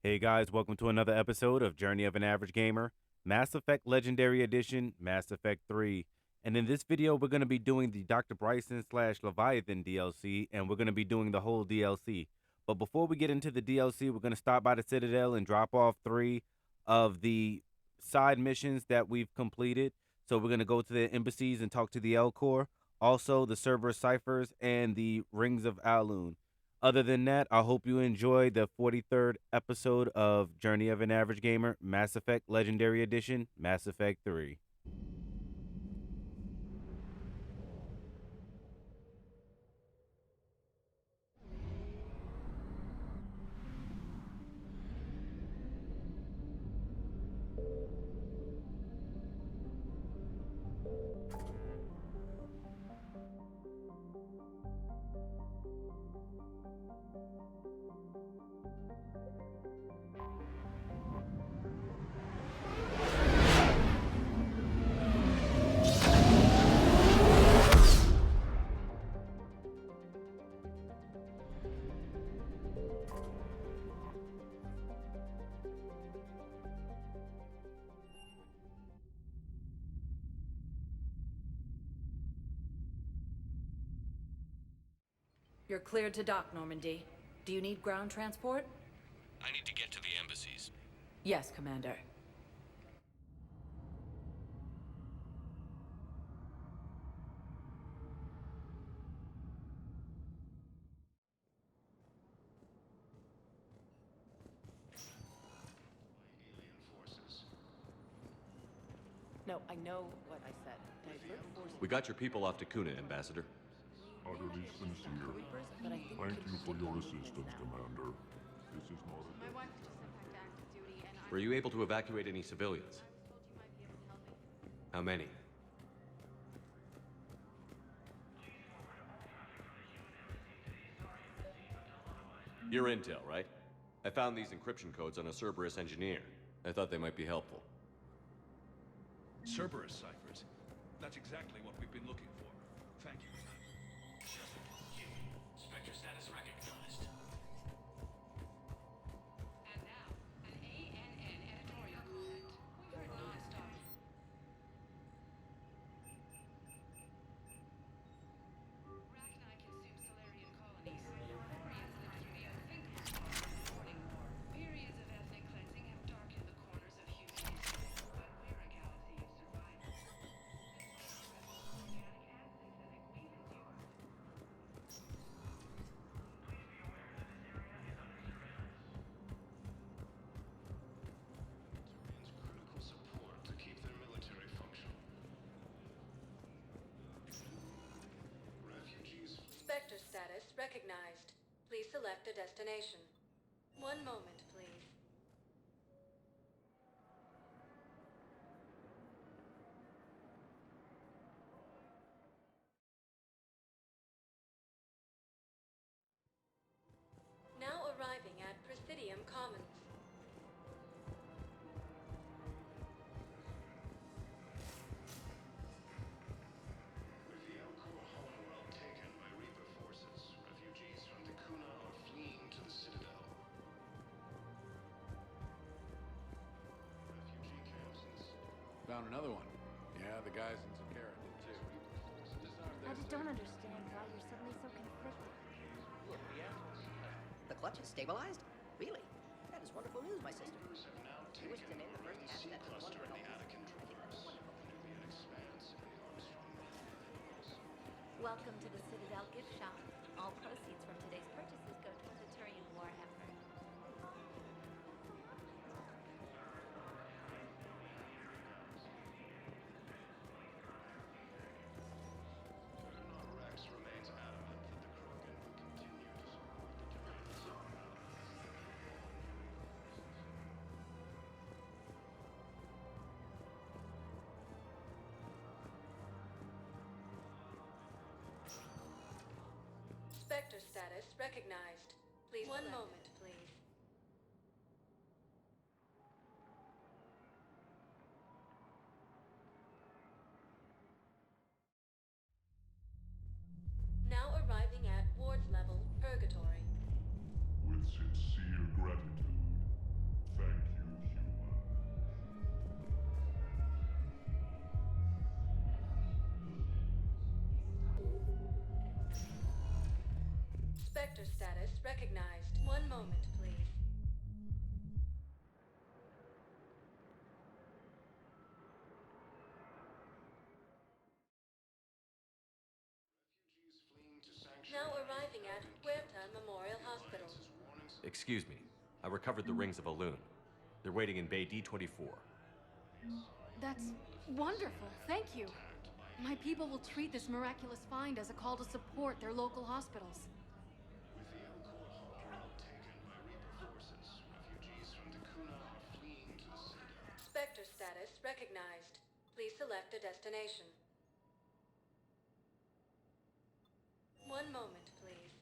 Hey guys, welcome to another episode of Journey of an Average Gamer, Mass Effect Legendary Edition, Mass Effect 3. And in this video, we're going to be doing the Dr. Bryson slash Leviathan DLC, and we're going to be doing the whole DLC. But before we get into the DLC, we're going to stop by the Citadel and drop off 3 of the side missions that we've completed. So we're going to go to the embassies and talk to the L Corps, also the Cerberus Ciphers, and the Rings of Alun. Other than that, I hope you enjoyed the 43rd episode of Journey of an Average Gamer, Mass Effect Legendary Edition, Mass Effect 3. You're cleared to dock, Normandy. Do you need ground transport? I need to get to the embassies. Yes, Commander. No, I know what I said. We got your people off to Kuna, Ambassador. Utterly sincere. But I think Thank you for your assistance, Commander. This is not My wife just went back to active duty, and Were you able to evacuate any civilians? I was told you might be able to help me. How many? Your intel, right? I found these encryption codes on a Cerberus engineer. I thought they might be helpful. Cerberus ciphers. That's exactly what we've been looking for. Thank you. Spectre status recognized. And now, an ANN editorial comment. We've heard non-stop. Rachni consume Solarian colonies. Thorians live through the unthinkable. Warning more. Periods of ethnic cleansing have darkened the corners of human history, but we're a galaxy of survivors. Organic acids that we consume. critical support to keep their military functional. Refugees. Spectre status recognized. Please select a destination. One moment, please. Now arriving at Presidium Commons. With the L Corps homeworld taken by Reaper forces, refugees from the Kuna are fleeing to the Citadel. Refugee camps in the city. Found another one. Yeah, the guys in Zakara did too. I just don't understand why you're suddenly so conflicted. The clutch is stabilized? Really? That is wonderful news, my sister. Reapers have now You wish taken to name the first the asset sea that was cluster in the wonderful. Attican traverse. Under the expanse of the Armstrong Mountains. Welcome to the Citadel gift shop. All proceeds from today's purchases go towards the Turian war effort. Colonel Rex remains adamant that the Krogan will continue to support the demands. Spectre status recognized. Please. One moment, please. Now arriving at Ward's level, Purgatory. With sincere gratitude, Spectre status recognized. One moment, please. Refugees fleeing to sanctuary. Now arriving at Huerta Memorial Hospital. Excuse me. I recovered the rings of Elune. They're waiting in Bay D-24. That's wonderful. Thank you. My people will treat this miraculous find as a call to support their local hospitals. With the El Cor homeworld taken by Reaper forces, refugees from the Kuna are fleeing to the Citadel. Spectre status recognized. Please select a destination. One moment, please.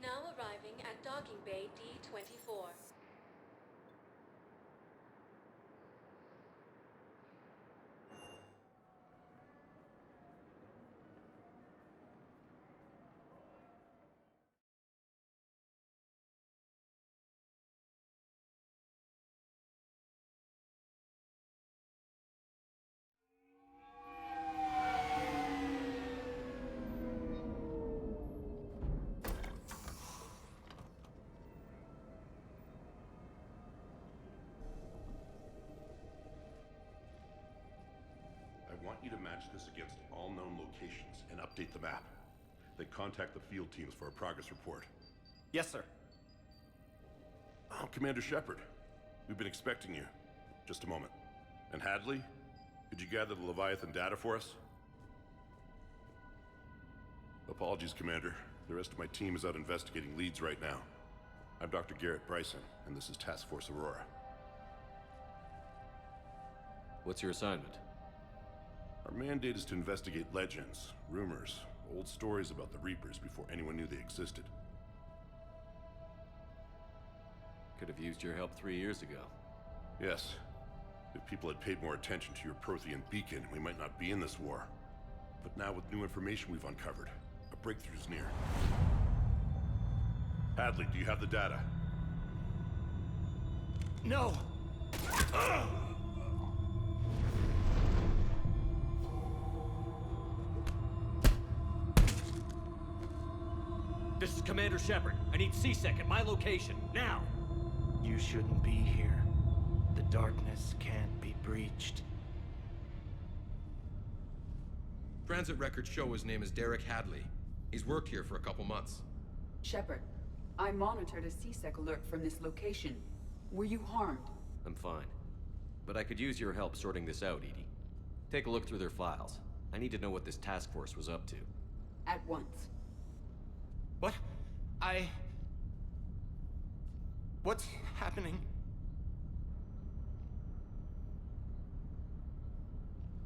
Now arriving at Docking Bay D-24. I want you to match this against all known locations and update the map. Then contact the field teams for a progress report. Yes, sir. Oh, Commander Shepard. We've been expecting you. Just a moment. And Hadley, could you gather the Leviathan data for us? Apologies, Commander. The rest of my team is out investigating leads right now. I'm Dr. Garrett Bryson, and this is Task Force Aurora. What's your assignment? Our mandate is to investigate legends, rumors, old stories about the Reapers before anyone knew they existed. Could have used your help 3 years ago. Yes. If people had paid more attention to your Prothean beacon, we might not be in this war. But now with new information we've uncovered, a breakthrough's near. Hadley, do you have the data? No! This is Commander Shepard. I need C-Sec at my location, now! You shouldn't be here. The darkness can't be breached. Transit records show his name is Derek Hadley. He's worked here for a couple months. Shepard, I monitored a C-Sec alert from this location. Were you harmed? I'm fine. But I could use your help sorting this out, Edie. Take a look through their files. I need to know what this task force was up to. At once. What? What's happening?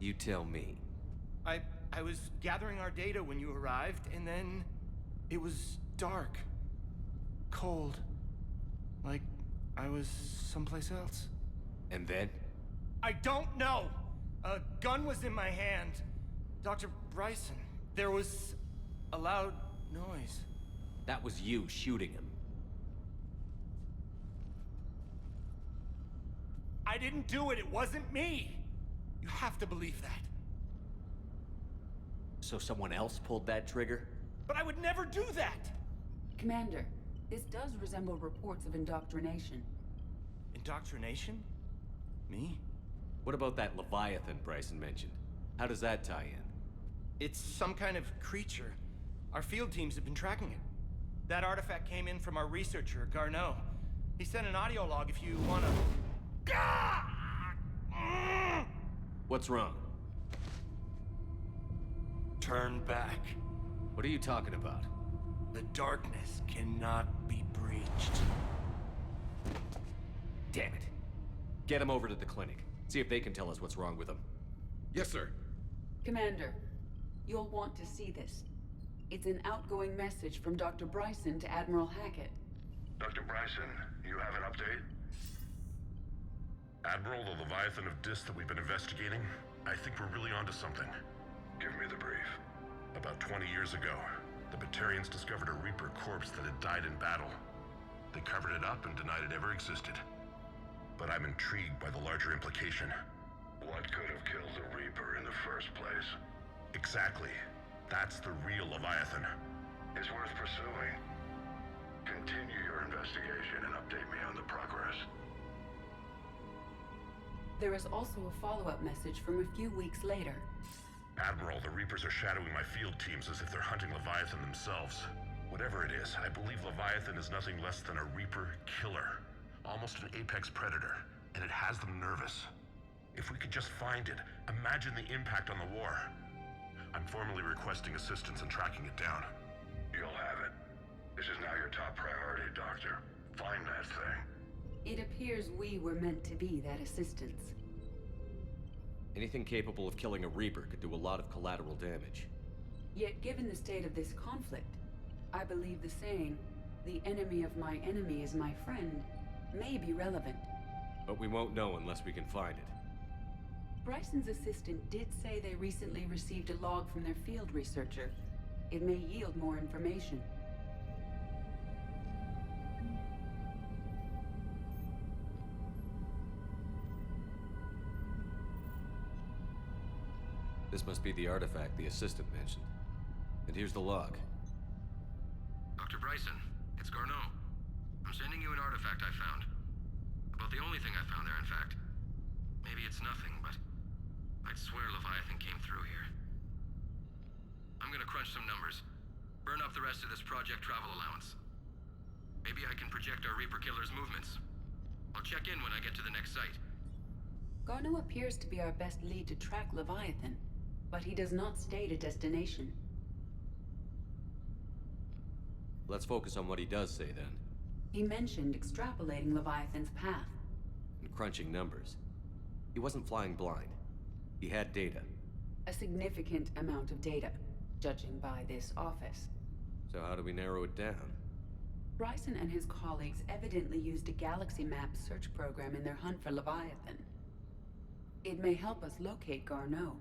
You tell me. I was gathering our data when you arrived, and then it was dark. Cold. Like I was someplace else. And then? I don't know! A gun was in my hand. Dr. Bryson, there was a loud noise. That was you shooting him. I didn't do it. It wasn't me. You have to believe that. So someone else pulled that trigger? But I would never do that! Commander, this does resemble reports of indoctrination. Indoctrination? Me? What about that Leviathan Bryson mentioned? How does that tie in? It's some kind of creature. Our field teams have been tracking it. That artifact came in from our researcher, Garneau. He sent an audio log if you wanna... What's wrong? Turn back. What are you talking about? The darkness cannot be breached. Damn it. Get him over to the clinic. See if they can tell us what's wrong with him. Yes, sir. Commander, you'll want to see this. It's an outgoing message from Dr. Bryson to Admiral Hackett. Dr. Bryson, you have an update? Admiral, the Leviathan of Dis that we've been investigating, I think we're really onto something. Give me the brief. About 20 years ago, the Batarians discovered a Reaper corpse that had died in battle. They covered it up and denied it ever existed. but I'm intrigued by the larger implication. What could have killed the Reaper in the first place? Exactly. That's the real Leviathan. It's worth pursuing. Continue your investigation and update me on the progress. There is also a follow-up message from a few weeks later. Admiral, the Reapers are shadowing my field teams as if they're hunting Leviathan themselves. Whatever it is, I believe Leviathan is nothing less than a Reaper killer. Almost an apex predator, and it has them nervous. If we could just find it, imagine the impact on the war. I'm formally requesting assistance in tracking it down. You'll have it. This is now your top priority, Doctor. Find that thing. It appears we were meant to be that assistance. Anything capable of killing a Reaper could do a lot of collateral damage. Yet given the state of this conflict, I believe the saying, "The enemy of my enemy is my friend," may be relevant. But we won't know unless we can find it. Bryson's assistant did say they recently received a log from their field researcher. It may yield more information. This must be the artifact the assistant mentioned. And here's the log. Dr. Bryson, it's Garneau. I'm sending you an artifact I found. About the only thing I found there, in fact. Maybe it's nothing, but I'd swear Leviathan came through here. I'm gonna crunch some numbers. Burn up the rest of this project travel allowance. Maybe I can project our Reaper killer's movements. I'll check in when I get to the next site. Garneau appears to be our best lead to track Leviathan, but he does not state a destination. Let's focus on what he does say then. He mentioned extrapolating Leviathan's path. And crunching numbers. He wasn't flying blind. He had data. A significant amount of data, judging by this office. So how do we narrow it down? Bryson and his colleagues evidently used a galaxy map search program in their hunt for Leviathan. It may help us locate Garneau.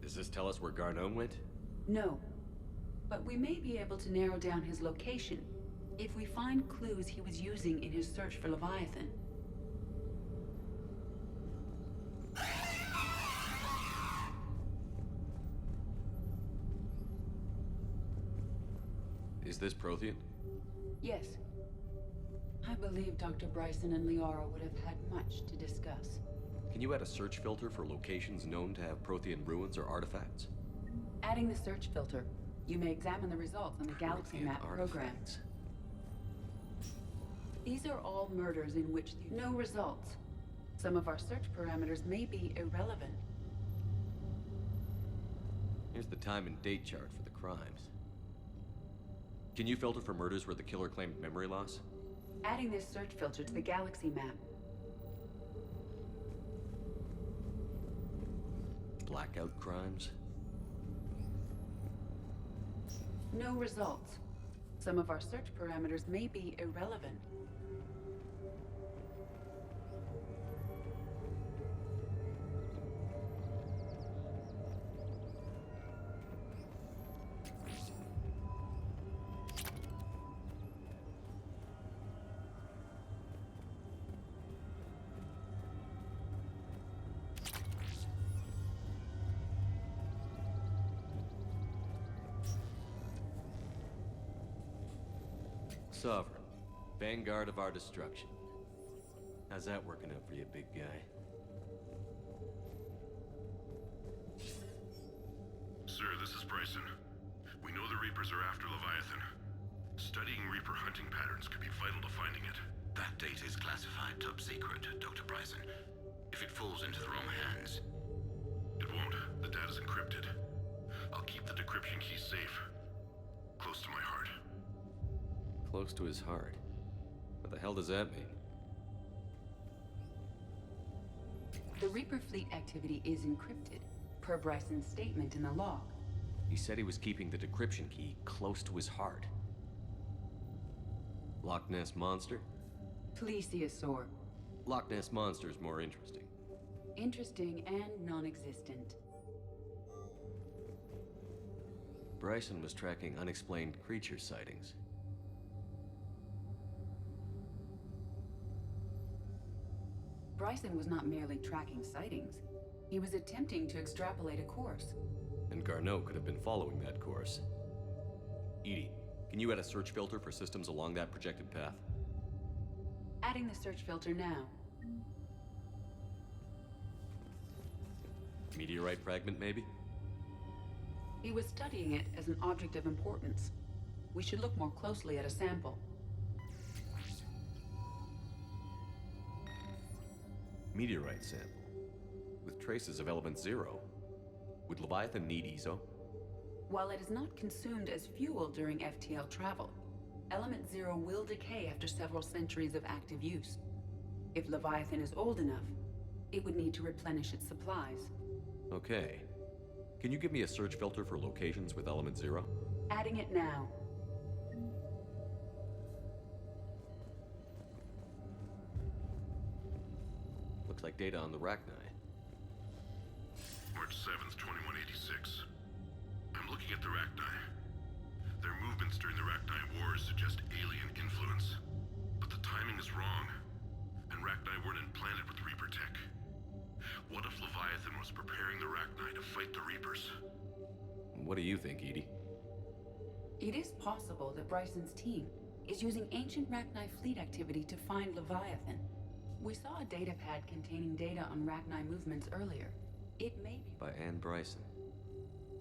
Does this tell us where Garneau went? No, but we may be able to narrow down his location if we find clues he was using in his search for Leviathan. Is this Prothean? Yes. I believe Dr. Bryson and Liara would have had much to discuss. Can you add a search filter for locations known to have Prothean ruins or artifacts? Adding the search filter, you may examine the results on the Galaxy Prothean Map program. artifacts. These are all murders in which no results. Some of our search parameters may be irrelevant. Here's the time and date chart for the crimes. Can you filter for murders where the killer claimed memory loss? Adding this search filter to the Galaxy Map. Blackout crimes? No results. Some of our search parameters may be irrelevant. Sovereign. Vanguard of our destruction. How's that working out for you, big guy? Sir, this is Bryson. We know the Reapers are after Leviathan. Studying Reaper hunting patterns could be vital to finding it. That data is classified top secret, Dr. Bryson. If it falls into the wrong hands... It won't. The data's encrypted. I'll keep the decryption key safe. Close to my heart. Close to his heart. What the hell does that mean? The Reaper fleet activity is encrypted, per Bryson's statement in the log. He said he was keeping the decryption key close to his heart. Loch Ness Monster? Plesiosaur. Loch Ness Monster is more interesting. Interesting and non-existent. Bryson was tracking unexplained creature sightings. Bryson was not merely tracking sightings. He was attempting to extrapolate a course. And Garneau could have been following that course. Edie, can you add a search filter for systems along that projected path? Adding the search filter now. Meteorite fragment, maybe? He was studying it as an object of importance. We should look more closely at a sample. Meteorite sample. With traces of element 0. Would Leviathan need ESO? While it is not consumed as fuel during FTL travel, element 0 will decay after several centuries of active use. If Leviathan is old enough, it would need to replenish its supplies. Okay. Can you give me a search filter for locations with element 0? Adding it now. Looks like data on the Rachni. March 7th, 2186. I'm looking at the Rachni. Their movements during the Rachni Wars suggest alien influence. But the timing is wrong. And Rachni weren't implanted with Reaper tech. What if Leviathan was preparing the Rachni to fight the Reapers? What do you think, Edie? It is possible that Bryson's team is using ancient Rachni fleet activity to find Leviathan. We saw a data pad containing data on Rachni movements earlier. It may be... By Anne Bryson.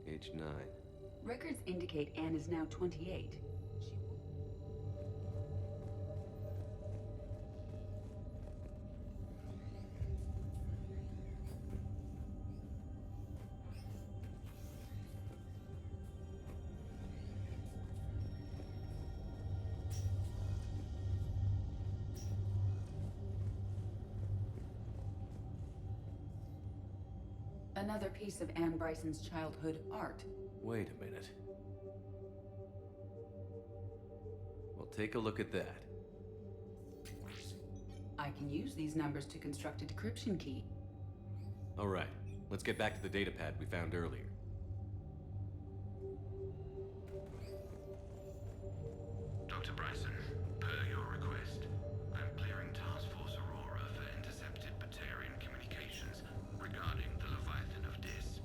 Age 9. Records indicate Anne is now 28. Another piece of Anne Bryson's childhood art. Wait a minute. Well, take a look at that. I can use these numbers to construct a decryption key. All right, let's get back to the data pad we found earlier. Dr. Bryson, per your request, I'm clearing Task Force Aurora for intercepted Batarian communications regarding the Leviathan of Dis.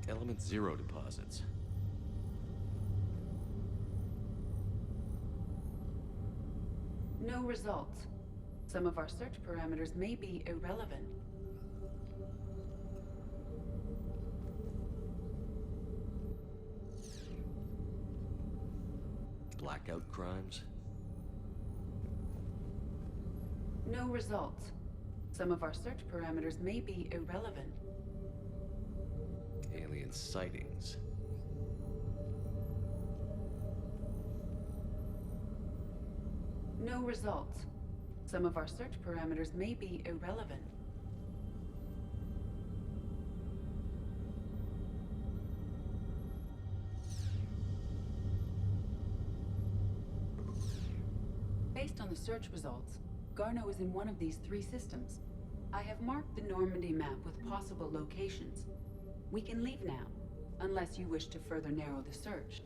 Element 0 deposits. No results. Some of our search parameters may be irrelevant. Blackout crimes? No results. Some of our search parameters may be irrelevant. Alien sightings. No results. Some of our search parameters may be irrelevant. Based on the search results, Garneau is in one of these three systems. I have marked the Normandy map with possible locations. We can leave now, unless you wish to further narrow the search.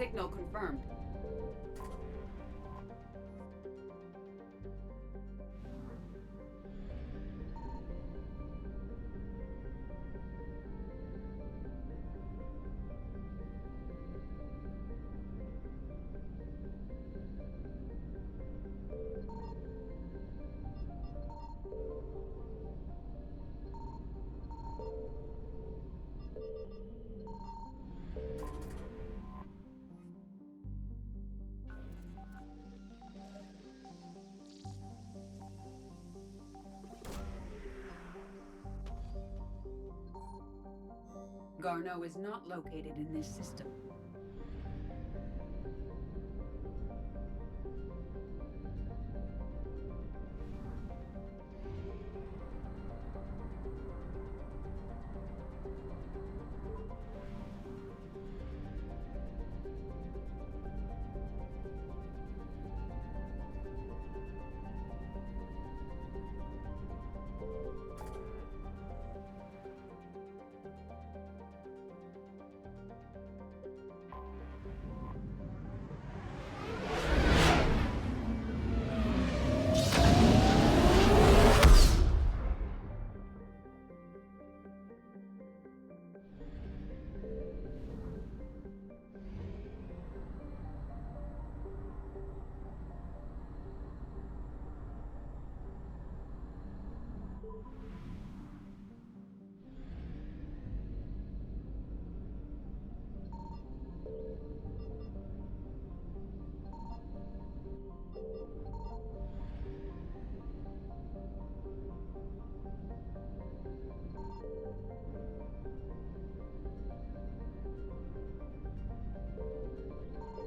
Signal confirmed. Garneau is not located in this system.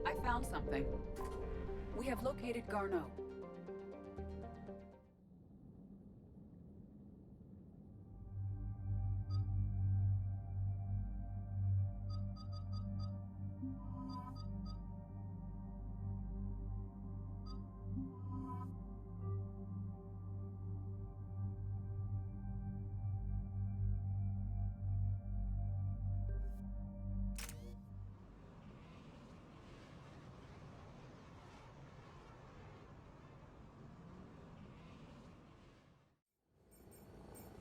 I found something. We have located Garneau.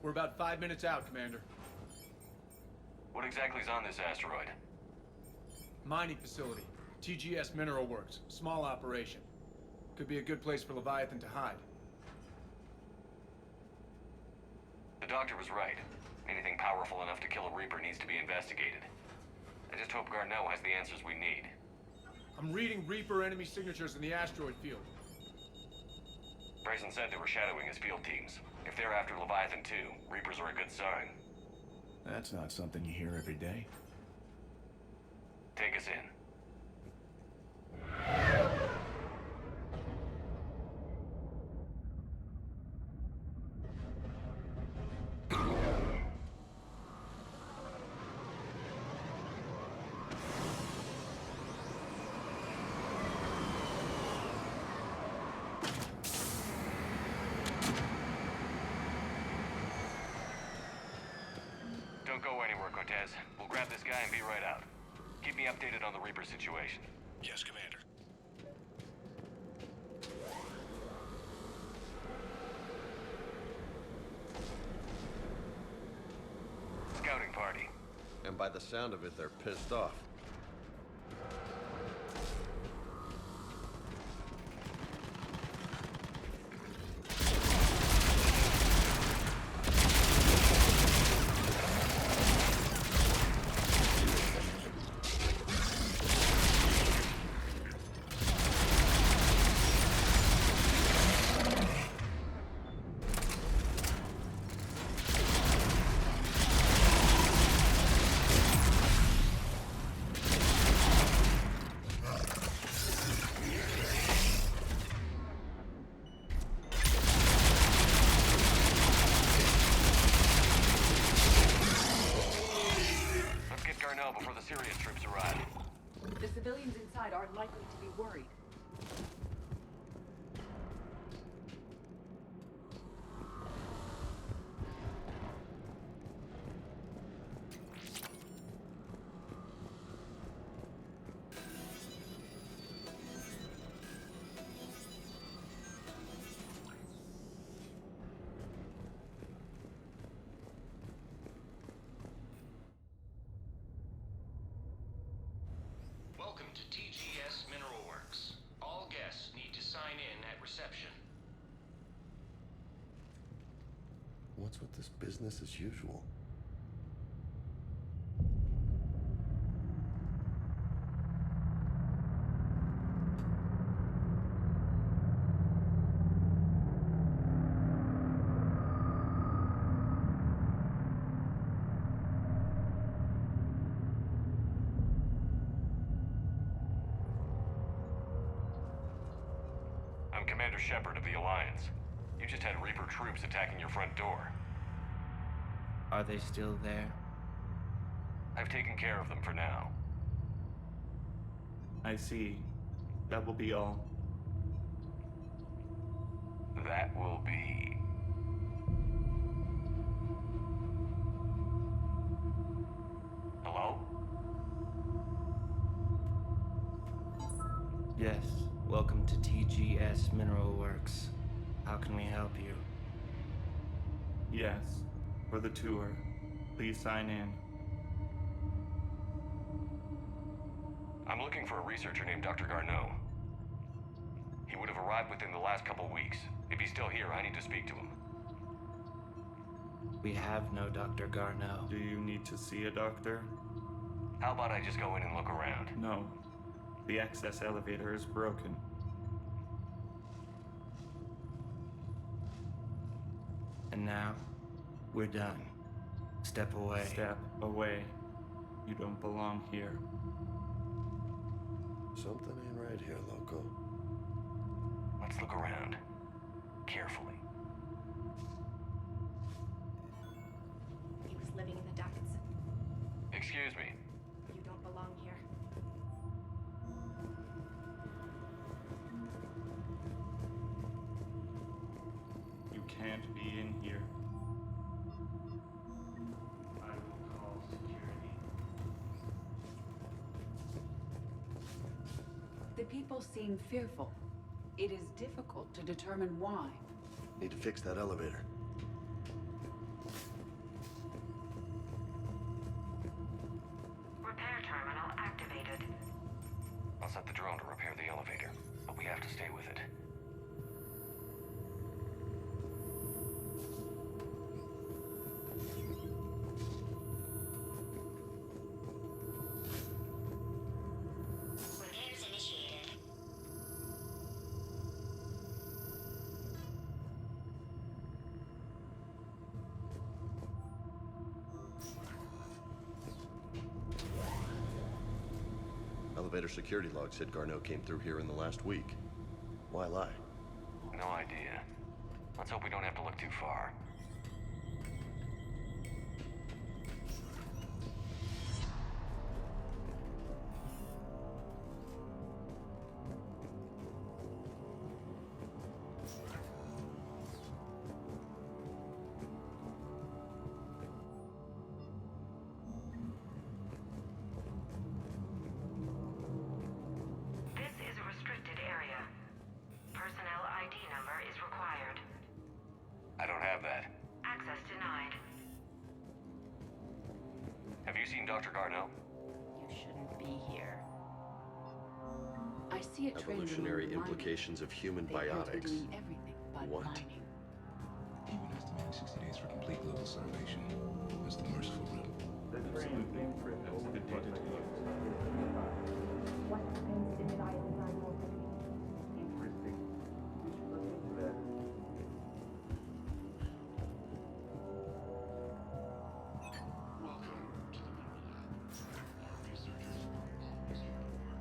We're about 5 minutes out, Commander. What exactly is on this asteroid? Mining facility. TGS Mineral Works. Small operation. Could be a good place for Leviathan to hide. The doctor was right. Anything powerful enough to kill a Reaper needs to be investigated. I just hope Garneau has the answers we need. I'm reading Reaper enemy signatures in the asteroid field. Bryson said they were shadowing his field teams. If they're after Leviathan too, Reapers are a good sign. That's not something you hear every day. Take us in. Don't go anywhere, Cortez. We'll grab this guy and be right out. Keep me updated on the Reaper situation. Yes, Commander. Scouting party. And by the sound of it, they're pissed off. Before the serious troops arrive. The civilians inside aren't likely to be worried. to TGS Mineral Works. All guests need to sign in at reception. What's with this business as usual? I'm Commander Shepard of the Alliance. You just had Reaper troops attacking your front door. Are they still there? I've taken care of them for now. I see. That will be all. That will be... Hello? Yes, welcome to TGS Mineral Works. How can we help you? Yes, for the tour. Please sign in. I'm looking for a researcher named Dr. Garneau. He would have arrived within the last couple weeks. If he's still here, I need to speak to him. We have no Dr. Garneau. Do you need to see a doctor? How about I just go in and look around? No. The access elevator is broken. And now, we're done. Step away. Step away. You don't belong here. Something ain't right here, Loco. Let's look around. Carefully. He was living in the ducts. Excuse me. You don't belong here. You can't be in here. I will call security. The people seem fearful. It is difficult to determine why. Need to fix that elevator. Repair terminal activated. I'll set the drone to repair the elevator, but we have to stay with it. Repairs initiated. Elevator security log said Garneau came through here in the last week. Why lie? No idea. Let's hope we don't have to look too far. This is a restricted area. Personnel ID number is required. I don't have that. Access denied. Have you seen Dr. Garneau? You shouldn't be here. I see a train Evolutionary removing mining. implications of human They appear to be biotics. doing everything but What? mining. Even estimating 60 days for complete global starvation. That's the merciful route. The train came for it. That's the data to use. What happens in an island I know that Interesting. We should look into that. Welcome to the Mineral Lab. Our researchers are always hard at work.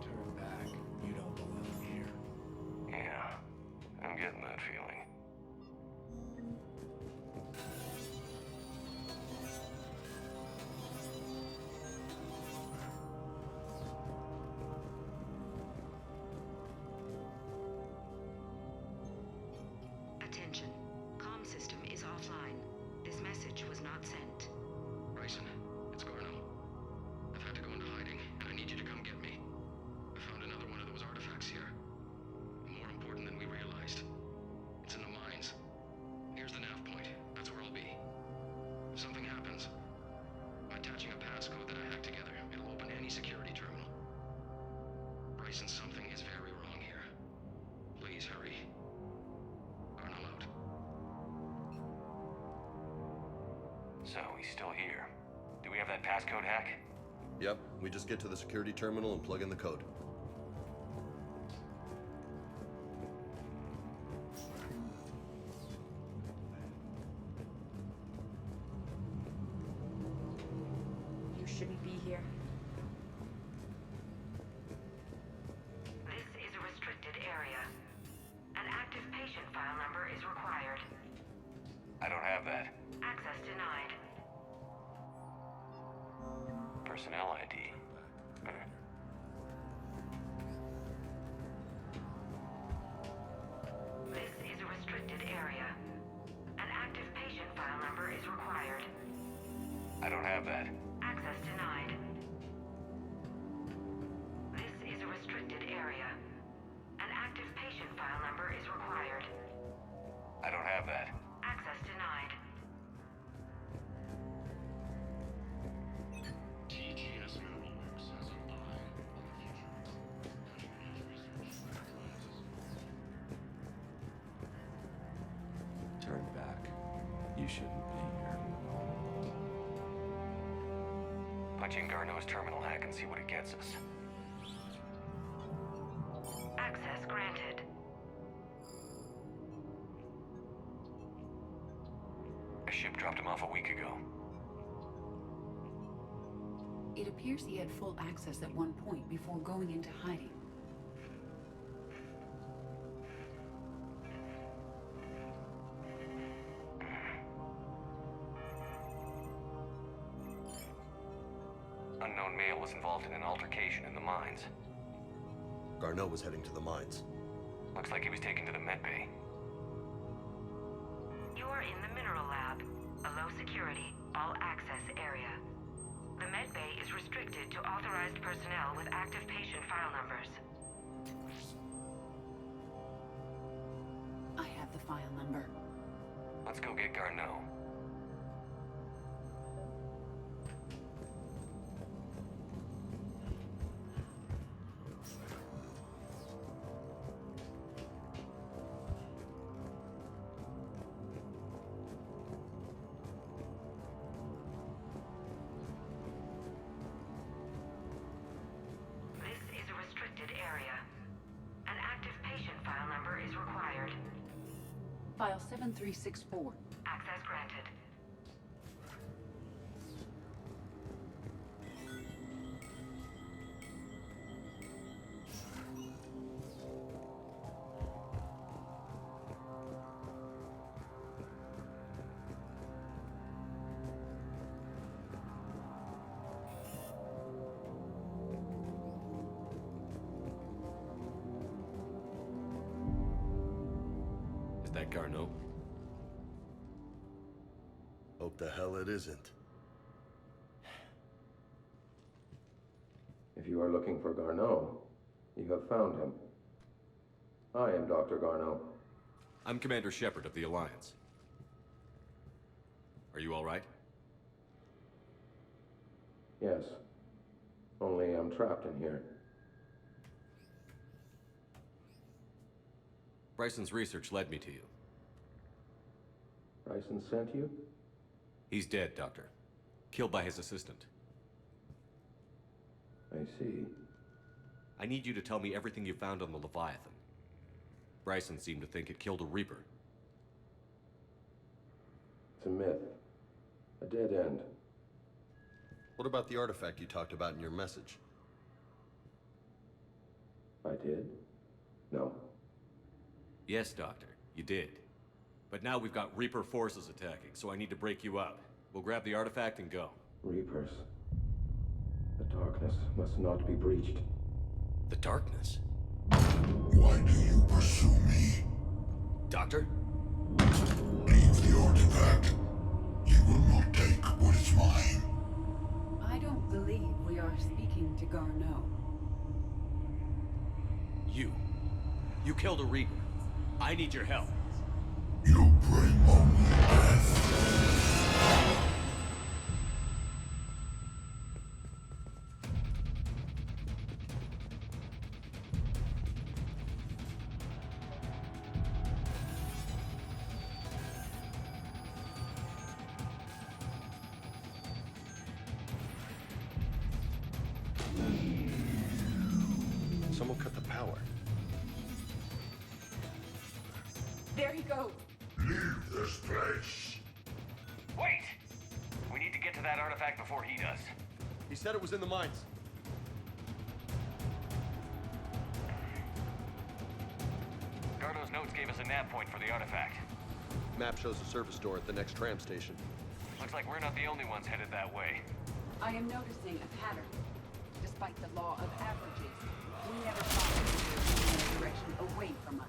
Turn back. You don't belong here. Yeah, I'm getting that feeling. Here's the nav point. That's where I'll be. If something happens, I'm attaching a passcode that I hacked together. It'll open any security terminal. Bryson, something is very wrong here. Please hurry. Arnold out. So, he's still here. Do we have that passcode hack? Yep, we just get to the security terminal and plug in the code. You shouldn't be here. This is a restricted area. An active patient file number is required. I don't have that. Access denied. Personnel ID. This is a restricted area. An active patient file number is required. I don't have that. Access denied. This is a restricted area. An active patient file number is required. I don't have that. Access denied. TGS Mineral Works has an eye on the future. Cutting-edge research advances. Turn back. You shouldn't be here. Punch in Garneau's terminal hack and see what it gets us. Access granted. A ship dropped him off a week ago. It appears he had full access at one point before going into hiding. Unknown male was involved in an altercation in the mines. Garneau was heading to the mines. Looks like he was taken to the medbay. You are in the mineral lab, a low security, all access area. The medbay is restricted to authorized personnel with active patient file numbers. I have the file number. Let's go get Garneau. This is a restricted area. An active patient file number is required. File 7364. Access granted. Is that Garneau? Hope the hell it isn't. If you are looking for Garneau, you have found him. I am Dr. Garneau. I'm Commander Shepard of the Alliance. Are you all right? Yes. Only I'm trapped in here. Bryson's research led me to you. Bryson sent you? He's dead, Doctor. Killed by his assistant. I see. I need you to tell me everything you found on the Leviathan. Bryson seemed to think it killed a Reaper. It's a myth. A dead end. What about the artifact you talked about in your message? I did? No. Yes, Doctor, you did. But now we've got Reaper forces attacking, so I need to break you up. We'll grab the artifact and go. Reapers. The darkness must not be breached. The darkness? Why do you pursue me? Doctor? Leave the artifact. You will not take what is mine. I don't believe we are speaking to Garneau. You killed a Reaper. I need your help. You bring only tower. There he goes. Leave this place. Wait! We need to get to that artifact before he does. He said it was in the mines. Gardo's notes gave us a nav point for the artifact. Map shows a service door at the next tram station. Looks like we're not the only ones headed that way. I am noticing a pattern. Despite the law of averages, we never follow in a direction away from us.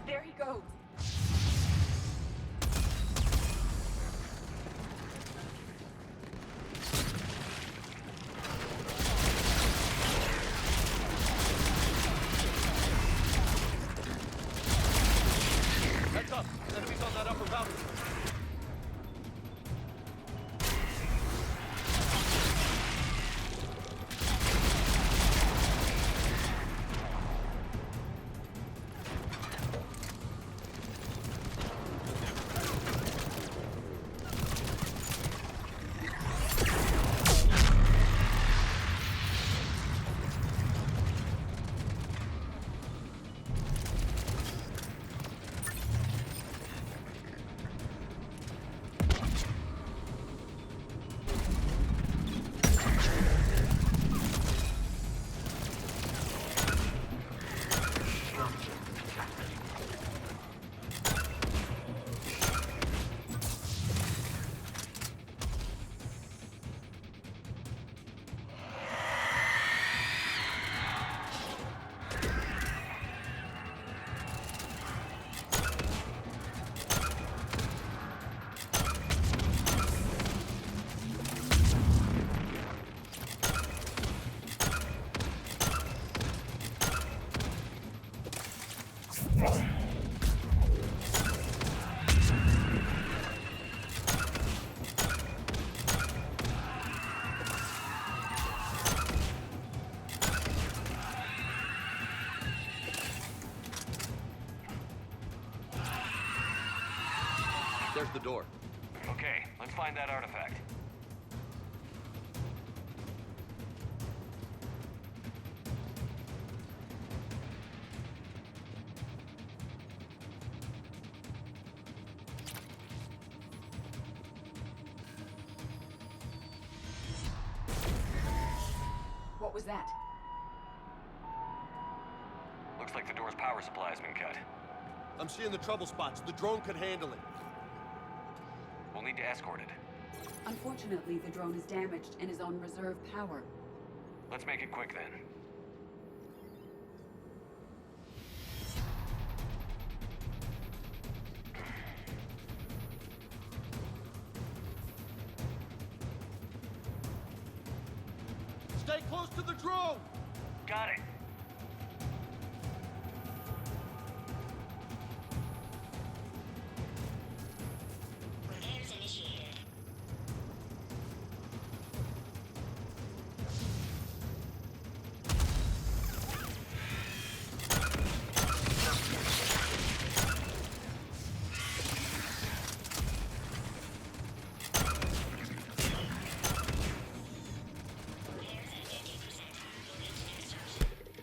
There he goes. Heads up! Enemies on that upper balcony. There's the door. Okay, let's find that artifact. What was that? Looks like the door's power supply has been cut. I'm seeing the trouble spots. The drone could handle it. We'll need to escort it. Unfortunately, the drone is damaged and is on reserve power. Let's make it quick then. Stay close to the drone! Got it. Repairs initiated. Repairs at 50%. We'll reach next junction.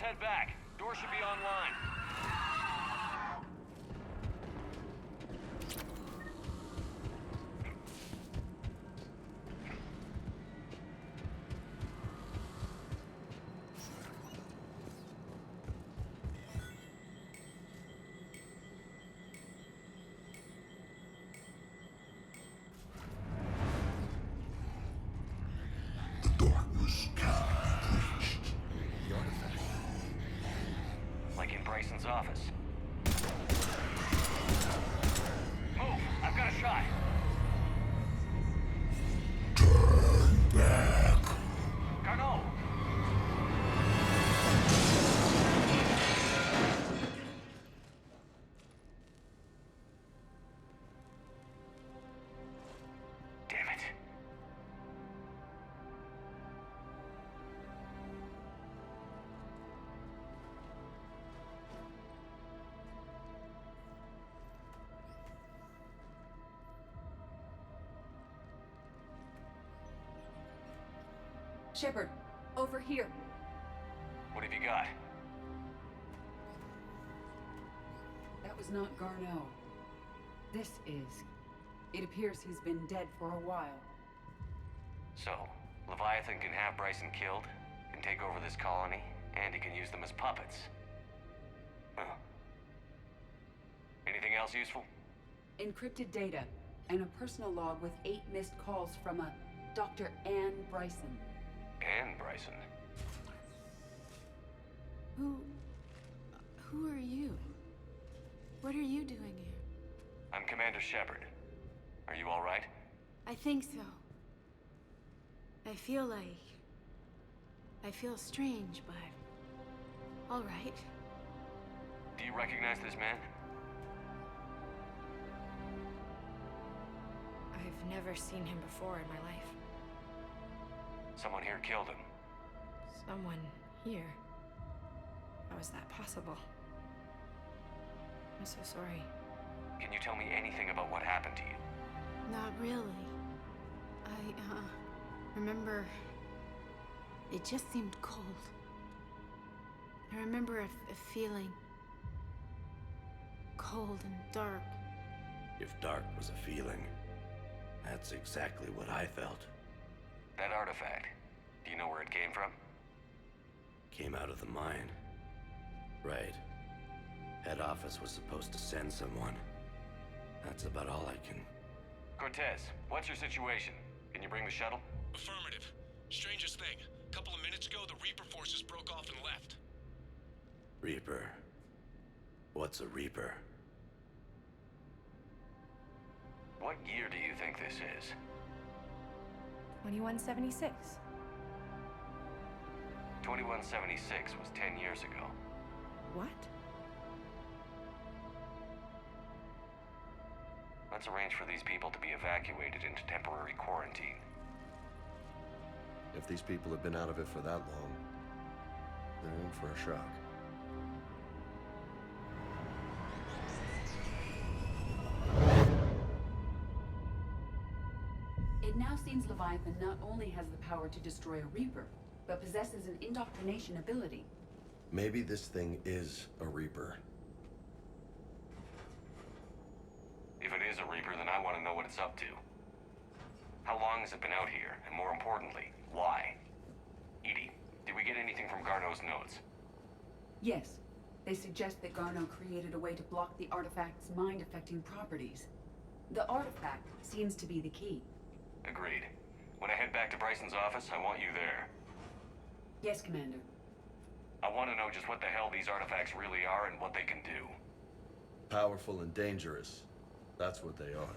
head back. Door should be online. Darkness can't be breached. The artifact. Like in Bryson's office. Move! I've got a shot! Turn back. Carnot! Damn it. Shepard, over here. What have you got? That was not Garneau. This is. It appears he's been dead for a while. So, Leviathan can have Bryson killed, can take over this colony, and he can use them as puppets. Huh. Anything else useful? Encrypted data, and a personal log with 8 missed calls from a Dr. Ann Bryson. Ann Bryson. Who are you? What are you doing here? I'm Commander Shepard. Are you all right? I think so. I feel strange, but all right. Do you recognize this man? I've never seen him before in my life. Someone here killed him. Someone here? How is that possible? I'm so sorry. Can you tell me anything about what happened to you? Not really. I remember it just seemed cold. I remember a feeling cold and dark. If dark was a feeling, that's exactly what I felt. That artifact, do you know where it came from? Came out of the mine. Right. Head office was supposed to send someone. That's about all I can... Cortez, what's your situation? Can you bring the shuttle? Affirmative. Strangest thing. A couple of minutes ago, the Reaper forces broke off and left. Reaper. What's a Reaper? What year do you think this is? 2176. 2176 was 10 years ago. What? Let's arrange for these people to be evacuated into temporary quarantine. If these people have been out of it for that long, they're in for a shock. It now seems Leviathan not only has the power to destroy a Reaper, but possesses an indoctrination ability. Maybe this thing is a Reaper. If it is a Reaper, then I want to know what it's up to. How long has it been out here? And more importantly, why? Edie, did we get anything from Garneau's notes? Yes. They suggest that Garneau created a way to block the artifact's mind-affecting properties. The artifact seems to be the key. Agreed. When I head back to Bryson's office, I want you there. Yes, Commander. I want to know just what the hell these artifacts really are and what they can do. Powerful and dangerous. That's what they are.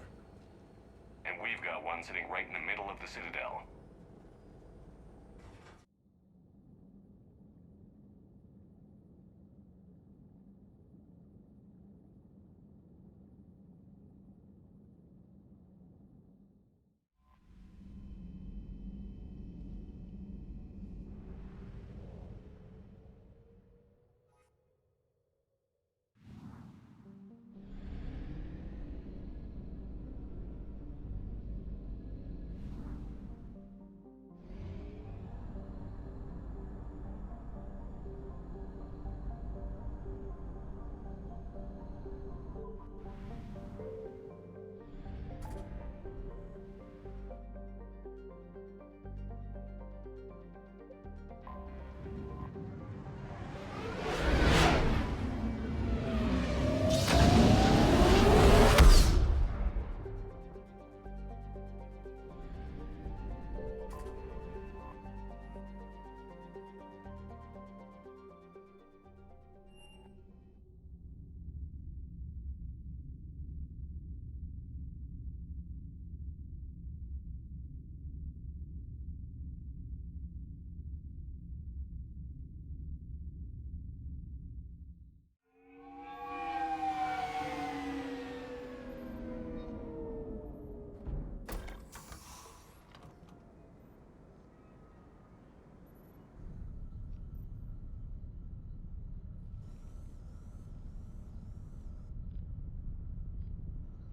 And we've got one sitting right in the middle of the Citadel.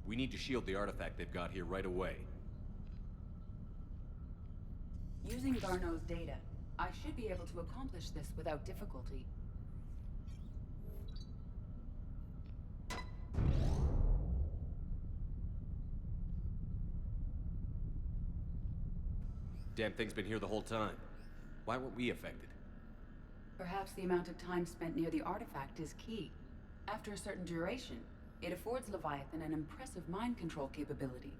We need to shield the artifact they've got here right away. Using Garneau's data, I should be able to accomplish this without difficulty. Damn thing's been here the whole time. Why weren't we affected? Perhaps the amount of time spent near the artifact is key. After a certain duration, it affords Leviathan an impressive mind control capability.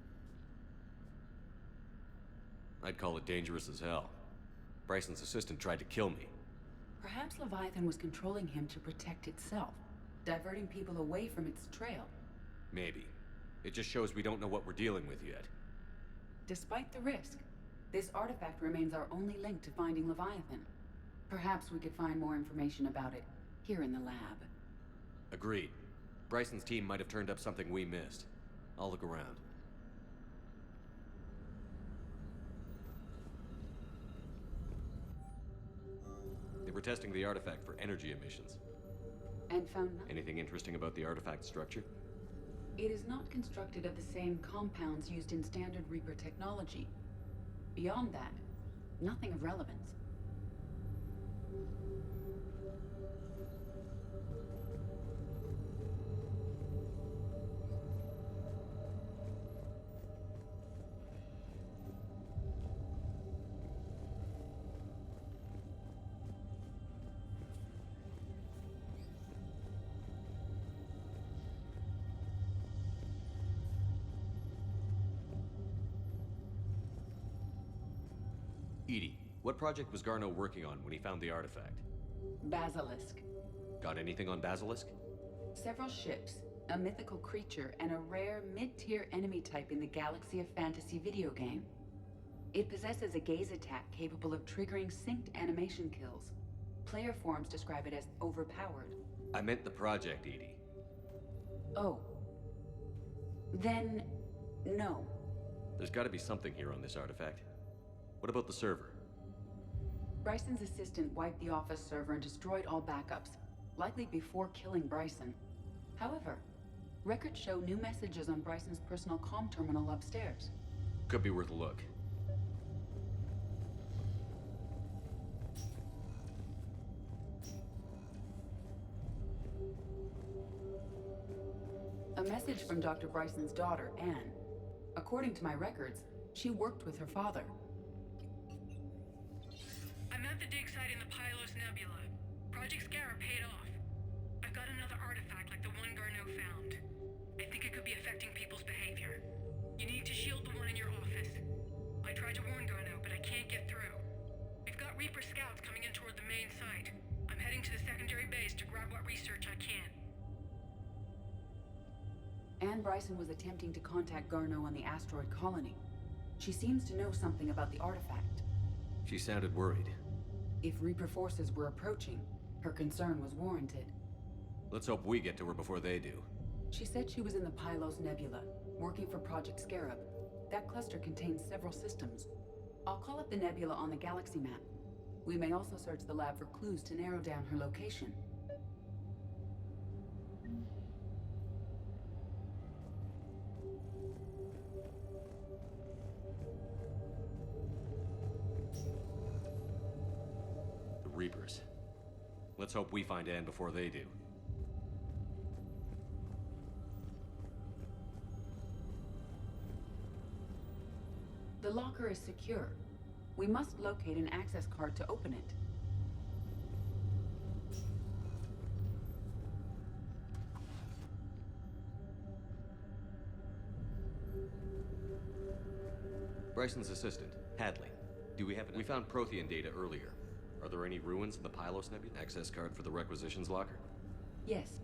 I'd call it dangerous as hell. Bryson's assistant tried to kill me. Perhaps Leviathan was controlling him to protect itself, diverting people away from its trail. Maybe. It just shows we don't know what we're dealing with yet. Despite the risk, this artifact remains our only link to finding Leviathan. Perhaps we could find more information about it here in the lab. Agreed. Bryson's team might have turned up something we missed. I'll look around. They were testing the artifact for energy emissions. And found nothing. Anything interesting about the artifact structure? It is not constructed of the same compounds used in standard Reaper technology. Beyond that, nothing of relevance. Edie, what project was Garneau working on when he found the artifact? Basilisk. Got anything on Basilisk? Several ships, a mythical creature, and a rare mid-tier enemy type in the Galaxy of Fantasy video game. It possesses a gaze attack capable of triggering synced animation kills. Player forums describe it as overpowered. I meant the project, Edie. Oh. Then, no. There's gotta be something here on this artifact. What about the server? Bryson's assistant wiped the office server and destroyed all backups, likely before killing Bryson. However, records show new messages on Bryson's personal comm terminal upstairs. Could be worth a look. A message from Dr. Bryson's daughter, Anne. According to my records, she worked with her father. I'm at the dig site in the Pylos Nebula. Project Scarab paid off. I've got another artifact like the one Garneau found. I think it could be affecting people's behavior. You need to shield the one in your office. I tried to warn Garneau, but I can't get through. We've got Reaper scouts coming in toward the main site. I'm heading to the secondary base to grab what research I can. Anne Bryson was attempting to contact Garneau on the asteroid colony. She seems to know something about the artifact. She sounded worried. If Reaper forces were approaching, her concern was warranted. Let's hope we get to her before they do. She said she was in the Pylos Nebula, working for Project Scarab. That cluster contains several systems. I'll call up the nebula on the galaxy map. We may also search the lab for clues to narrow down her location. Reapers. Let's hope we find Anne before they do. The locker is secure. We must locate an access card to open it. Bryson's assistant, Hadley. Do we have We found Prothean data earlier. Are there any ruins in the Pylos Nebula? Access card for the requisitions locker? Yes.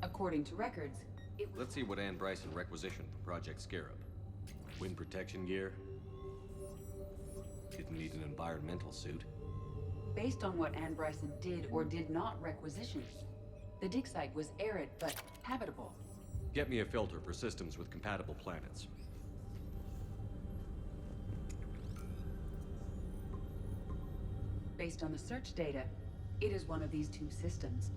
According to records, it... Let's see what Anne Bryson requisitioned for Project Scarab. Wind protection gear? Didn't need an environmental suit. Based on what Anne Bryson did or did not requisition, the dig site was arid but habitable. Get me a filter for systems with compatible planets. Based on the search data, it is one of these two systems.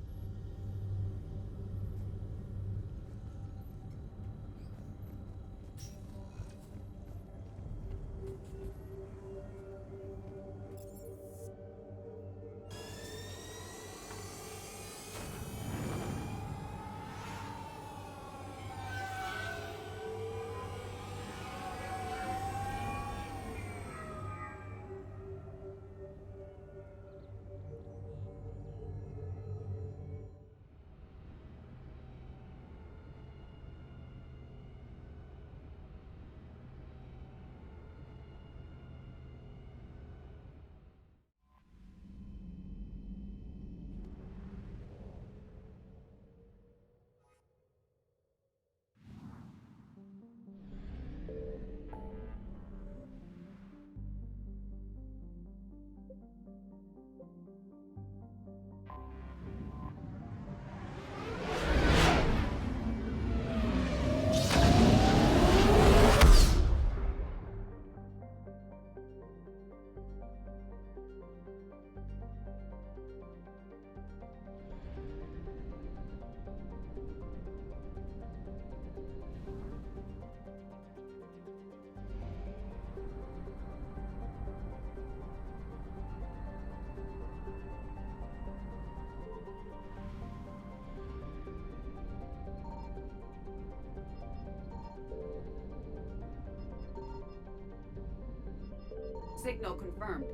Signal confirmed.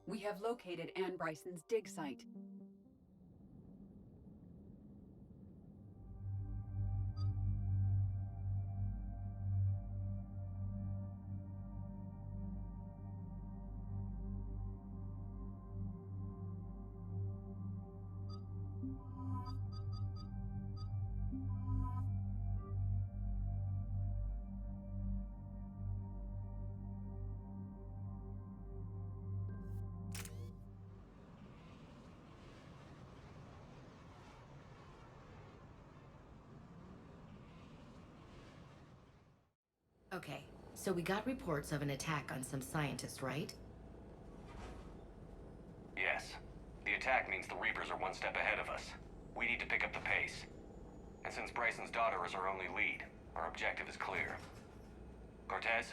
We have located Anne Bryson's dig site. Okay, so we got reports of an attack on some scientists, right? Yes. The attack means the Reapers are one step ahead of us. We need to pick up the pace. And since Bryson's daughter is our only lead, our objective is clear. Cortez?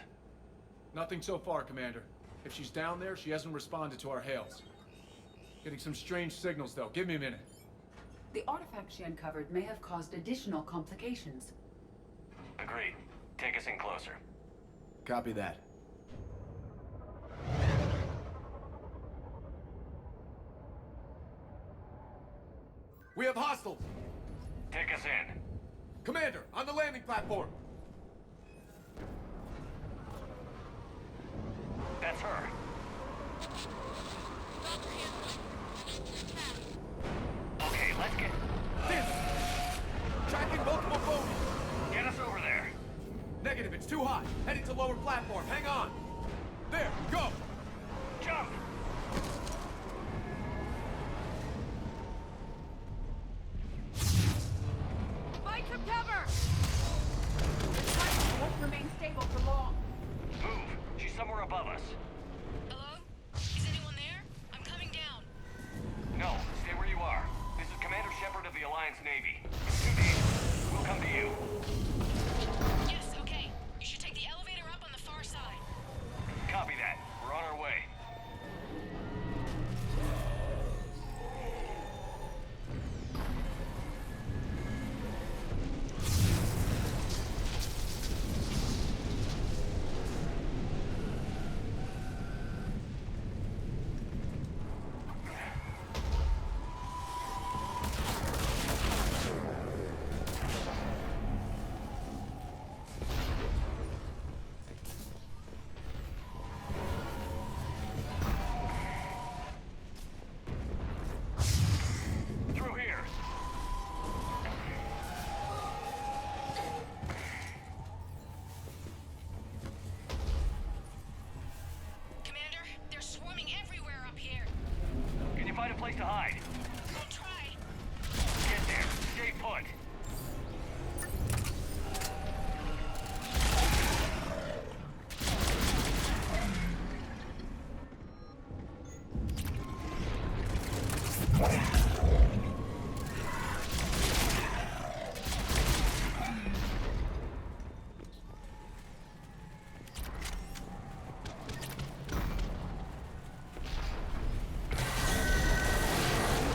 Nothing so far, Commander. If she's down there, she hasn't responded to our hails. Getting some strange signals, though. Give me a minute. The artifact she uncovered may have caused additional complications. Agreed. Take us in closer. Copy that. We have hostiles! Take us in. Commander, on the landing platform! That's her. Okay, let's get... This! Tracking multiple foes! Get us over there. Negative, it's too high. Heading to lower platform. Hang on. There, go! Jump! Find some cover! The platform won't remain stable for long. Move. She's somewhere above us. Hello? Is anyone there? I'm coming down. No, stay where you are. This is Commander Shepard of the Alliance Navy. It's too deep. We'll come to you. Yes, okay. You should take the elevator up on the far side. Copy that. We're on our way. Through here. Commander, they're swarming everywhere up here. Can you find a place to hide? I'll try. Get there. Stay put.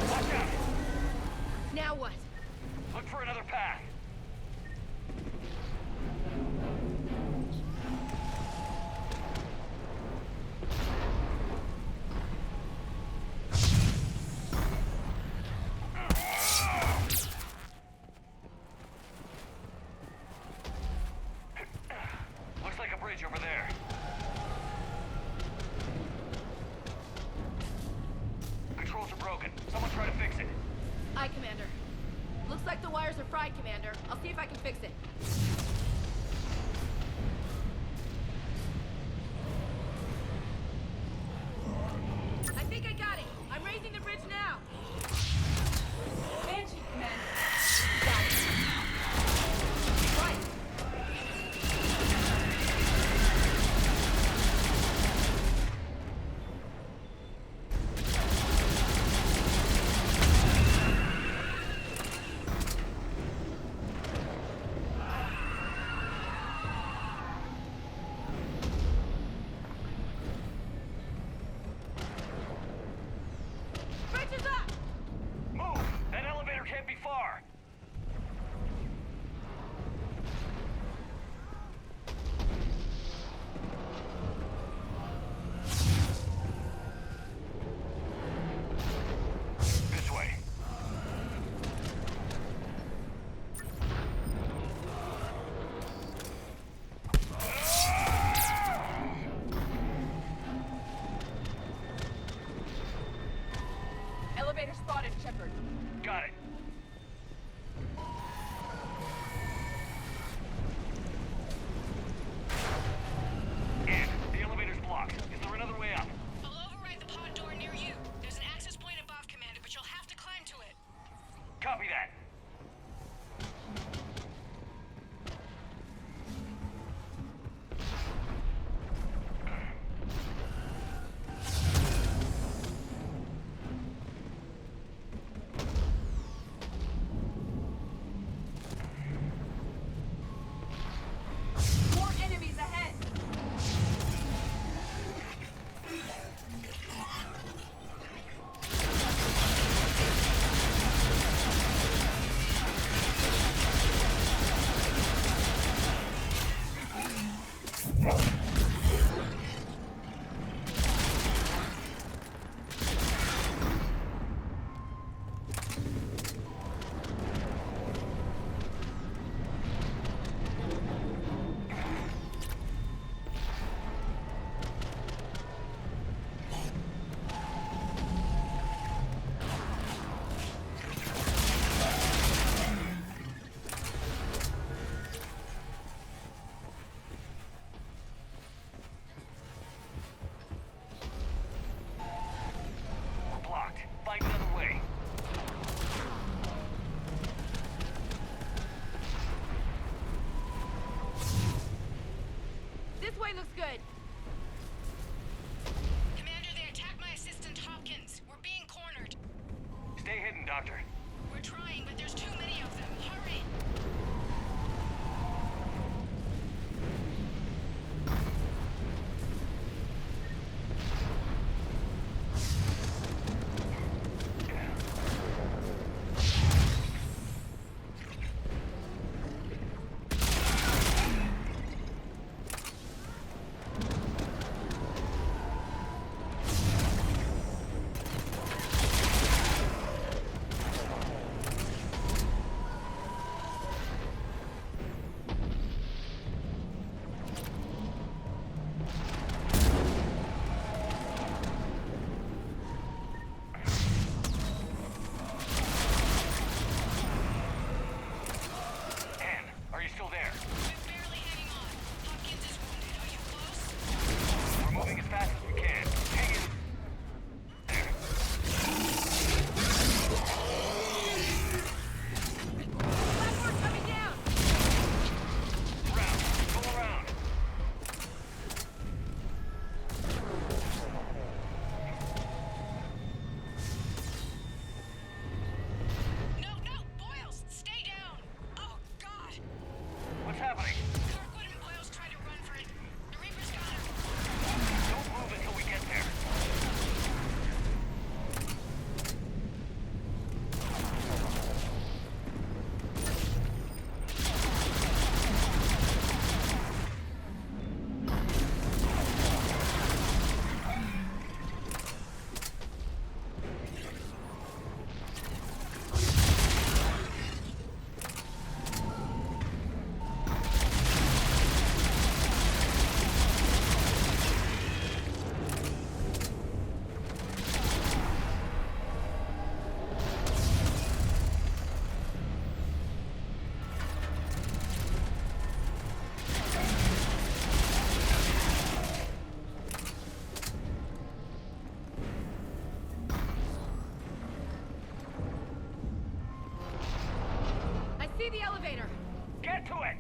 Watch out! Now what? Look for another path. Looks like a bridge over there. Controls are broken. Someone try to fix it. Aye, Commander. Looks like the wires are fried, Commander. I'll see if I can fix it. I think I got it. I'm raising the bridge now. Banshee, Commander. Got it. Right. elevator spotted, Shepard. Got it. Ann, the elevator's blocked. Is there another way up? I'll override the pod door near you. There's an access point above, Commander, but you'll have to climb to it. Copy that. More enemies ahead! We're blocked. Find another way. This way looks good. Commander, they attacked my assistant Hopkins. We're being cornered. Stay hidden, Doctor. We're trying, but there's too many of them. Hurry! Ann, are you still there? We're barely hanging on. Hopkins is wounded. Are you close? We're moving as fast as we can. Hang in. There. Platform coming down! Around. Go around. No, no! Boyles, stay down! Oh, God! What's happening? Kirkwood and Boyles tried to run for it. The Reaper's got him. Don't move until we get there. I see the elevator! Get to it!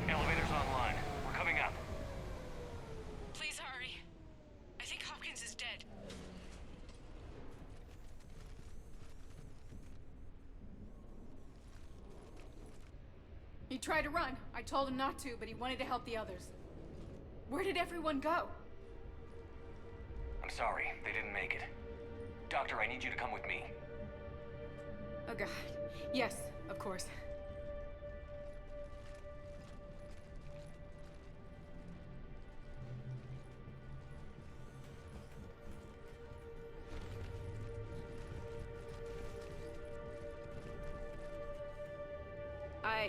Elevator's online. We're coming up. Please hurry. I think Hopkins is dead. He tried to run. I told him not to, but he wanted to help the others. Where did everyone go? I'm sorry, they didn't make it. Doctor, I need you to come with me. Oh God. Yes, of course.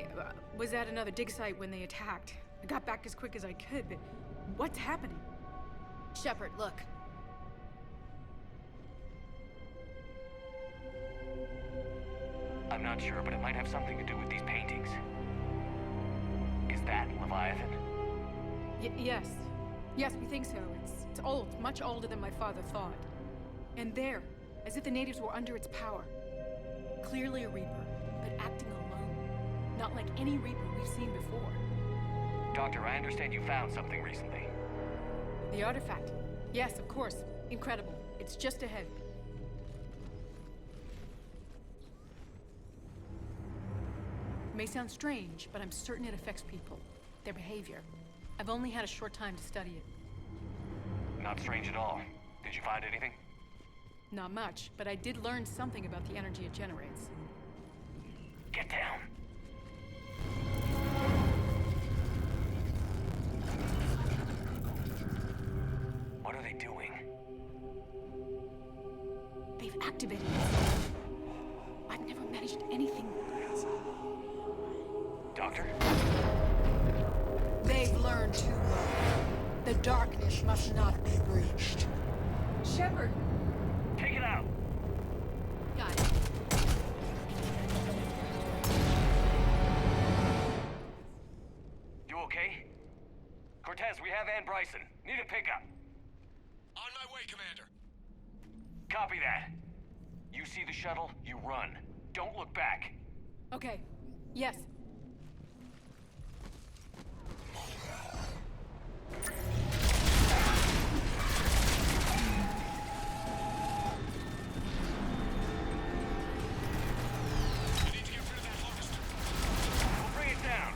I was at another dig site when they attacked. I got back as quick as I could, but what's happening? Shepard, look. I'm not sure, but it might have something to do with these paintings. Is that Leviathan? Yes. Yes, we think so. It's old, much older than my father thought. And there, as if the natives were under its power. Clearly a Reaper, but acting alone. Not like any Reaper we've seen before. Doctor, I understand you found something recently. The artifact. Yes, of course. Incredible. It's just ahead. It may sound strange, but I'm certain it affects people. Their behavior. I've only had a short time to study it. Not strange at all. Did you find anything? Not much, but I did learn something about the energy it generates. Get down. What are they doing? They've activated it. I've never managed anything. Doctor? They've learned too much. The darkness must not be breached. Shepard! Take it out! Got it. You okay? Cortez, we have Ann Bryson. Need a pickup. On my way, Commander. Copy that. You see the shuttle, you run. Don't look back. Okay. Yes. We'll bring it down.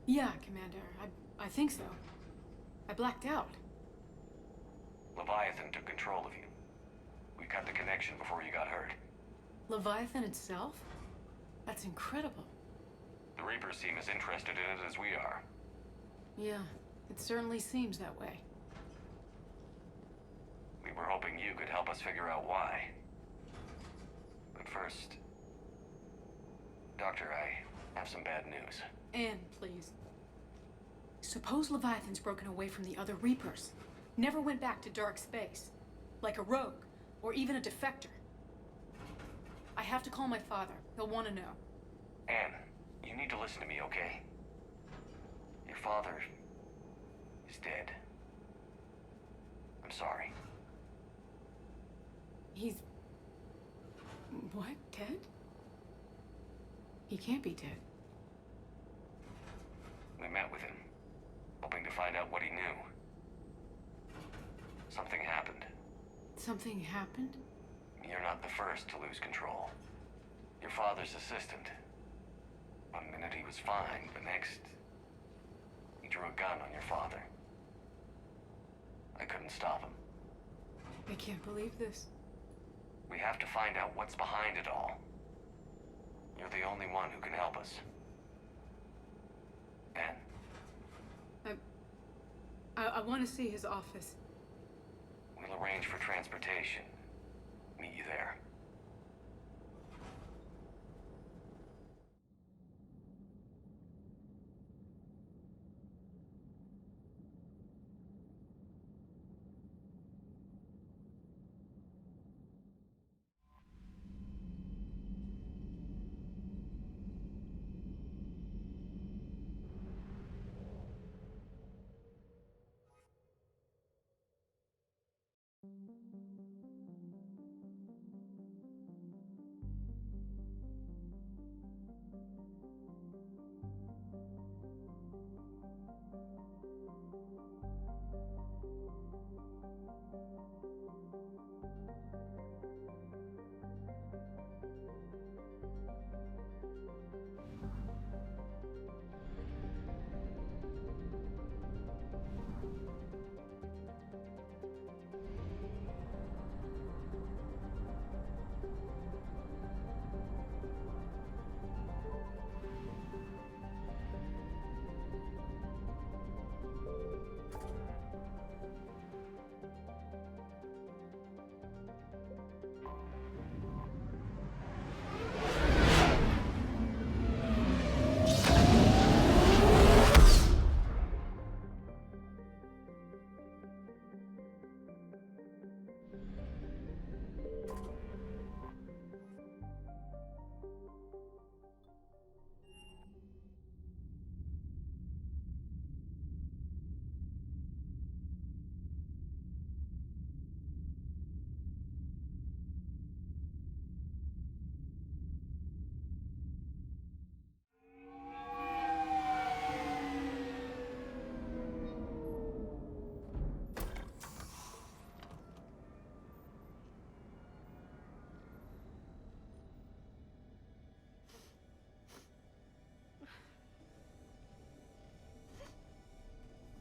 Yeah, Commander. I think so. I blacked out. Leviathan took control of you. We cut the connection before you got hurt. Leviathan itself? That's incredible. The Reapers seem as interested in it as we are. Yeah, it certainly seems that way. We were hoping you could help us figure out why. But first... Doctor, I have some bad news. Anne, please. Suppose Leviathan's broken away from the other Reapers. Never went back to dark space. Like a rogue, or even a defector. I have to call my father. He'll want to know. Anne, you need to listen to me, okay? Your father is dead. I'm sorry. He's... what? Dead? He can't be dead. We met with him, hoping to find out what he knew. Something happened. Something happened? You're not the first to lose control. Your father's assistant. One minute he was fine, the next... He drew a gun on your father. I couldn't stop him. I can't believe this. We have to find out what's behind it all. You're the only one who can help us. Anne. I want to see his office. We'll arrange for transportation. Meet you there.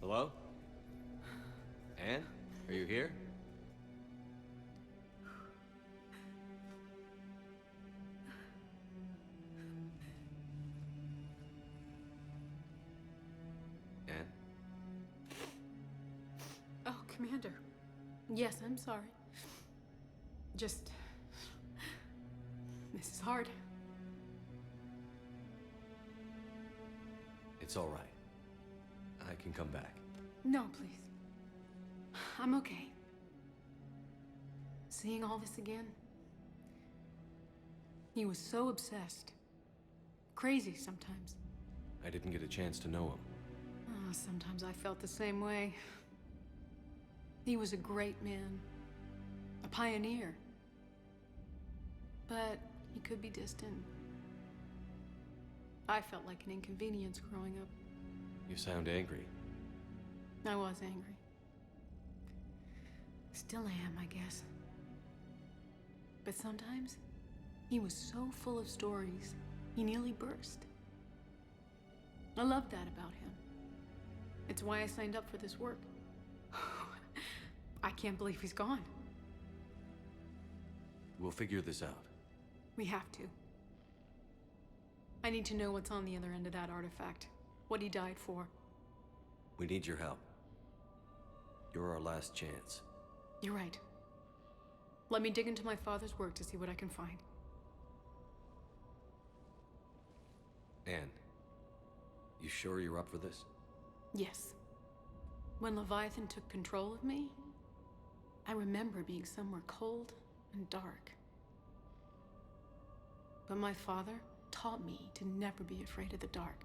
Hello? Anne? Are you here? Anne? Oh, Commander. Yes, I'm sorry. Just... This is hard. It's all right. I can come back. No, please. I'm okay. Seeing all this again? He was so obsessed. Crazy sometimes. I didn't get a chance to know him. Oh, sometimes I felt the same way. He was a great man. A pioneer. But he could be distant. I felt like an inconvenience growing up. You sound angry. I was angry. Still am, I guess. But sometimes, he was so full of stories, he nearly burst. I love that about him. It's why I signed up for this work. I can't believe he's gone. We'll figure this out. We have to. I need to know what's on the other end of that artifact. What he died for. We need your help. You're our last chance. You're right. Let me dig into my father's work to see what I can find. Anne, you sure you're up for this? Yes. When Leviathan took control of me, I remember being somewhere cold and dark. But my father taught me to never be afraid of the dark.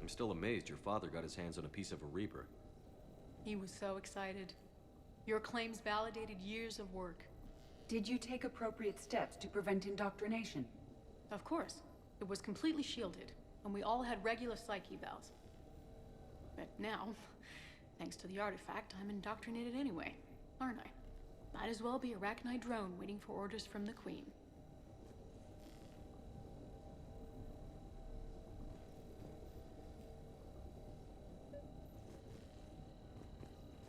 I'm still amazed your father got his hands on a piece of a Reaper. He was so excited. Your claims validated years of work. Did you take appropriate steps to prevent indoctrination? Of course. It was completely shielded, and we all had regular psych evals. But now, thanks to the artifact, I'm indoctrinated anyway, aren't I? Might as well be a Arachnite drone waiting for orders from the Queen.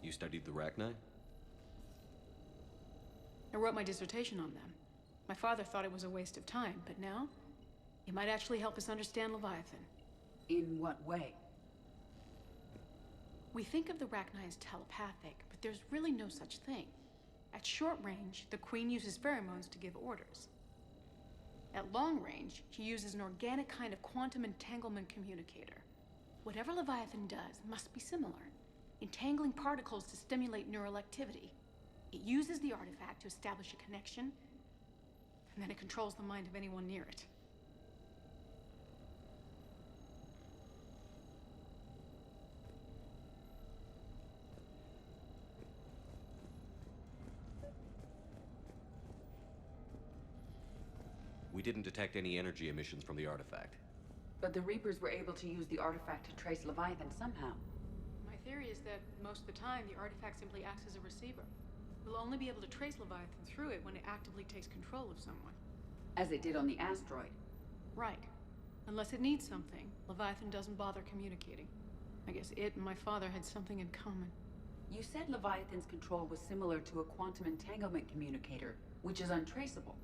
You studied the Rachni? I wrote my dissertation on them. My father thought it was a waste of time, but now, it might actually help us understand Leviathan. In what way? We think of the Rachni as telepathic, but there's really no such thing. At short range, the Queen uses pheromones to give orders. At long range, she uses an organic kind of quantum entanglement communicator. Whatever Leviathan does must be similar, entangling particles to stimulate neural activity. It uses the artifact to establish a connection, and then it controls the mind of anyone near it. We didn't detect any energy emissions from the artifact. But the Reapers were able to use the artifact to trace Leviathan somehow. My theory is that most of the time, the artifact simply acts as a receiver. We'll only be able to trace Leviathan through it when it actively takes control of someone. As it did on the asteroid. Right. Unless it needs something, Leviathan doesn't bother communicating. I guess it and my father had something in common. You said Leviathan's control was similar to a quantum entanglement communicator, which is untraceable.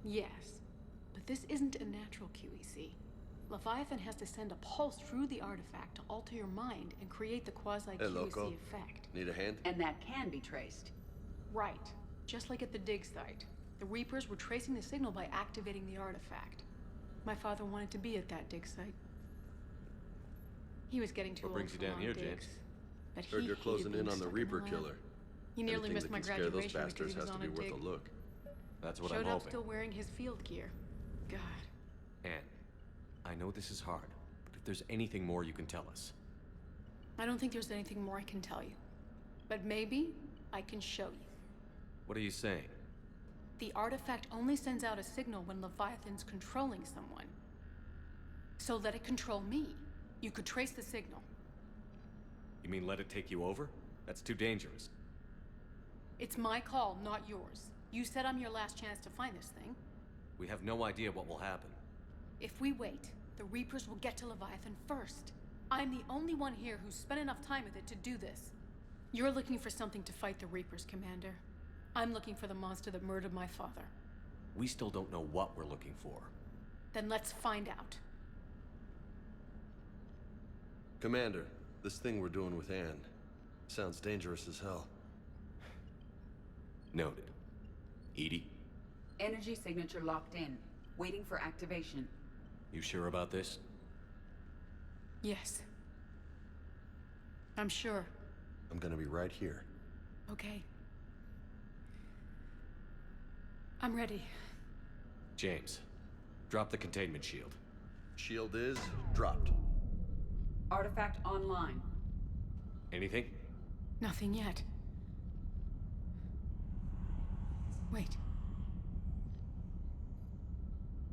Yes. But this isn't a natural QEC. Leviathan has to send a pulse through the artifact to alter your mind and create the quasi-QEC effect. Need a hand? And that can be traced. Right. Just like at the dig site. The Reapers were tracing the signal by activating the artifact. My father wanted to be at that dig site. He was getting too old for long digs. What brings you down here, James? But Heard you're closing in on the Reaper killer. He nearly Anything missed that my can scare those graduation because bastards he was has to on be a worth dig. a look. That's what Showed I'm up hoping. still wearing his field gear. God. Anne, I know this is hard, but if there's anything more you can tell us. I don't think there's anything more I can tell you. But maybe I can show you. What are you saying? The artifact only sends out a signal when Leviathan's controlling someone. So let it control me. You could trace the signal. You mean let it take you over? That's too dangerous. It's my call, not yours. You said I'm your last chance to find this thing. We have no idea what will happen. If we wait, the Reapers will get to Leviathan first. I'm the only one here who's spent enough time with it to do this. You're looking for something to fight the Reapers, Commander. I'm looking for the monster that murdered my father. We still don't know what we're looking for. Then let's find out. Commander, this thing we're doing with Anne sounds dangerous as hell. Noted. Edie? Energy signature locked in, waiting for activation. You sure about this? Yes. I'm sure. I'm gonna be right here. Okay. I'm ready. James, drop the containment shield. Shield is dropped. Artifact online. Anything? Nothing yet. Wait.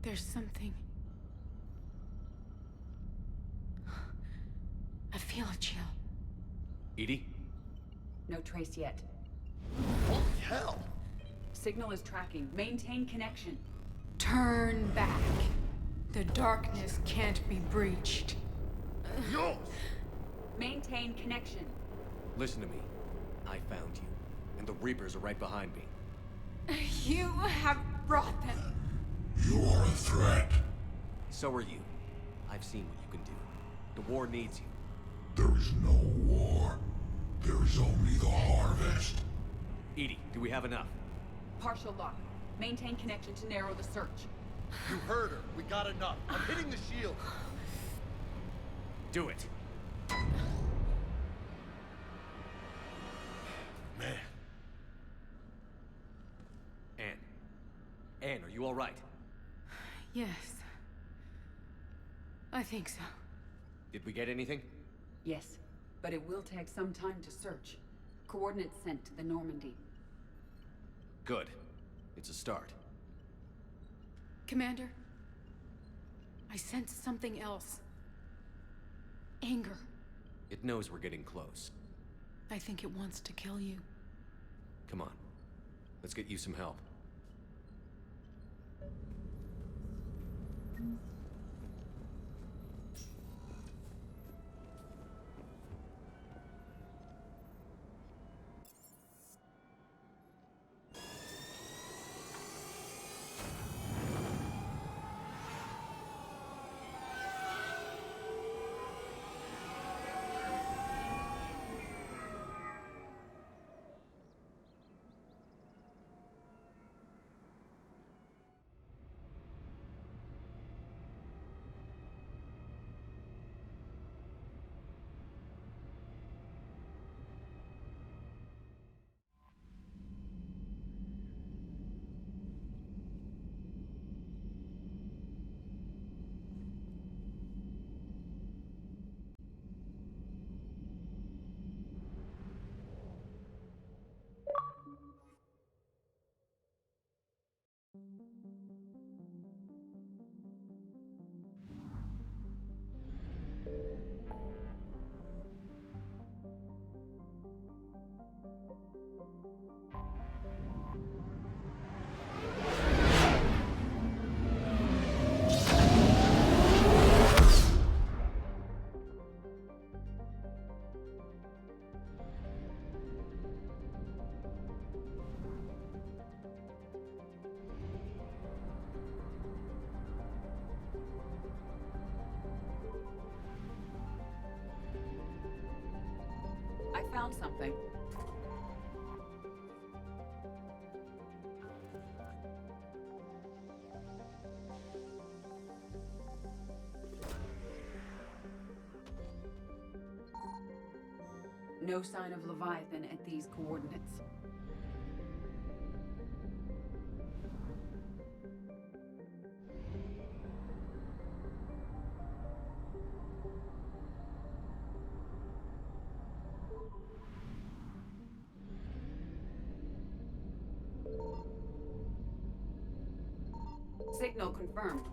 There's something. I feel a chill. Edie? No trace yet. Holy hell! Signal is tracking. Maintain connection. Turn back. The darkness can't be breached. Yo! Maintain connection. Listen to me. I found you, and the Reapers are right behind me. You have brought them. You are a threat. So are you. I've seen what you can do. The war needs you. There is no war. There is only the harvest. Edie, do we have enough? Partial lock. Maintain connection to narrow the search. You heard her. We got enough. I'm hitting the shield. Do it. Man. Anne, are you all right? Yes. I think so. Did we get anything? Yes, but it will take some time to search. Coordinates sent to the Normandy. Good. It's a start. Commander, I sense something else. Anger. It knows we're getting close. I think it wants to kill you. Come on. Let's get you some help. I found something. No sign of Leviathan at these coordinates. Signal confirmed.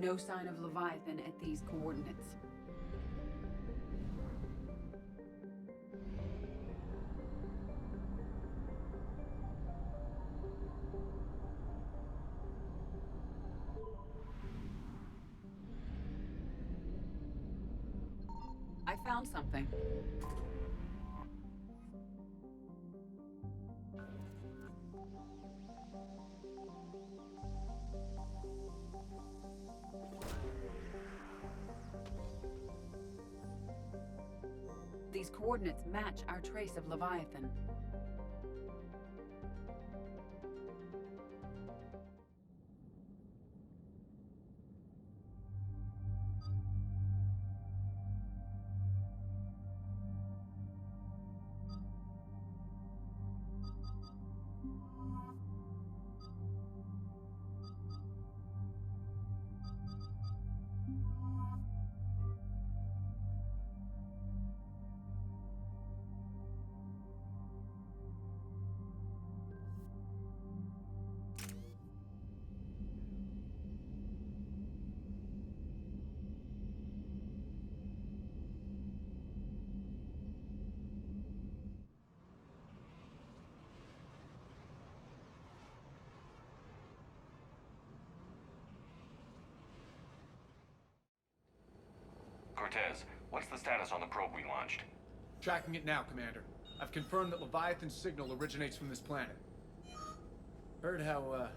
No sign of Leviathan at these coordinates. I found something. These coordinates match our trace of Leviathan. Cortez, what's the status on the probe we launched? Tracking it now, Commander. I've confirmed that Leviathan's signal originates from this planet. Heard how,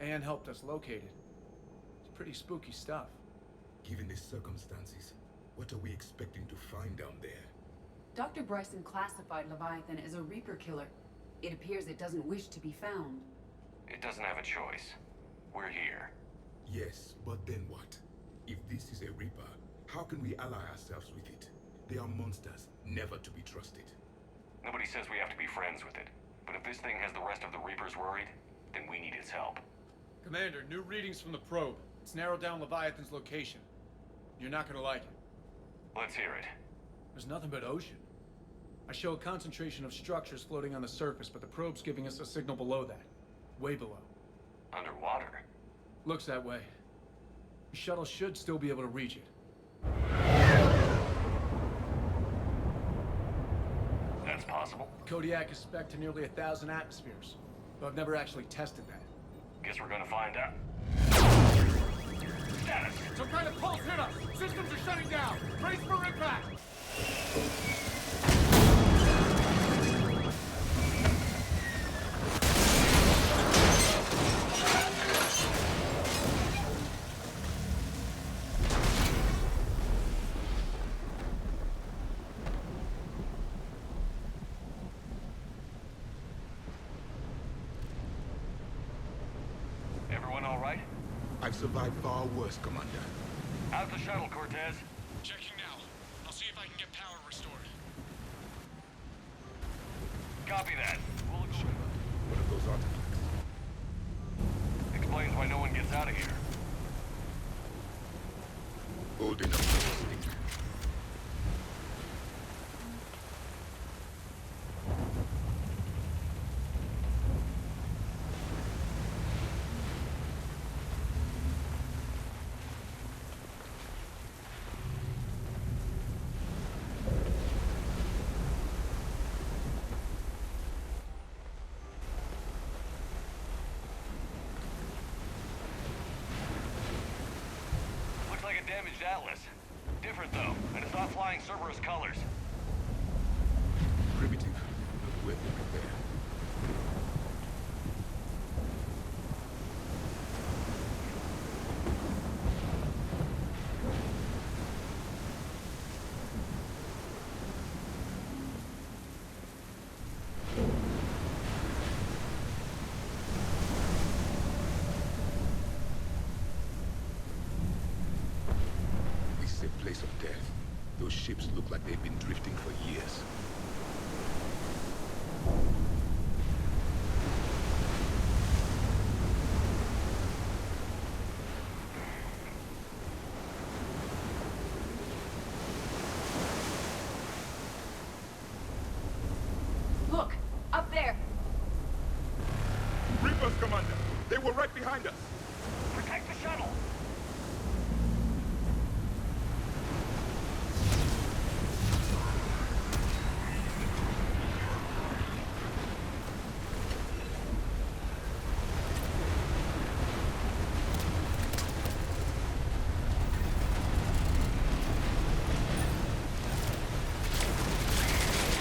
Anne helped us locate it. It's pretty spooky stuff. Given the circumstances, what are we expecting to find down there? Dr. Bryson classified Leviathan as a Reaper killer. It appears it doesn't wish to be found. It doesn't have a choice. We're here. Yes, but then what? If this is a Reaper, how can we ally ourselves with it? They are monsters, never to be trusted. Nobody says we have to be friends with it. But if this thing has the rest of the Reapers worried, then we need its help. Commander, new readings from the probe. It's narrowed down Leviathan's location. You're not gonna like it. Let's hear it. There's nothing but ocean. I show a concentration of structures floating on the surface, but the probe's giving us a signal below that. Way below. Underwater? Looks that way. The shuttle should still be able to reach it. That's possible. Kodiak is spec'd to nearly 1,000 atmospheres, but I've never actually tested that. Guess we're gonna find out. Status! Some kind of pulse hit us! Systems are shutting down! Brace for impact! Everyone all right? I've survived far worse, Commander. How's the shuttle, Cortez? Checking now. I'll see if I can get power restored. Copy that. We'll look over. What are those artifacts? Explains why no one gets out of here. Old enough to stick. Looks like a damaged Atlas. Different though, and it's not flying Cerberus colors. Primitive, but worth the repair. This is a place of death. Those ships look like they've been drifting for years. Look, up there. Reapers, Commander! They were right behind us! Protect the shuttle!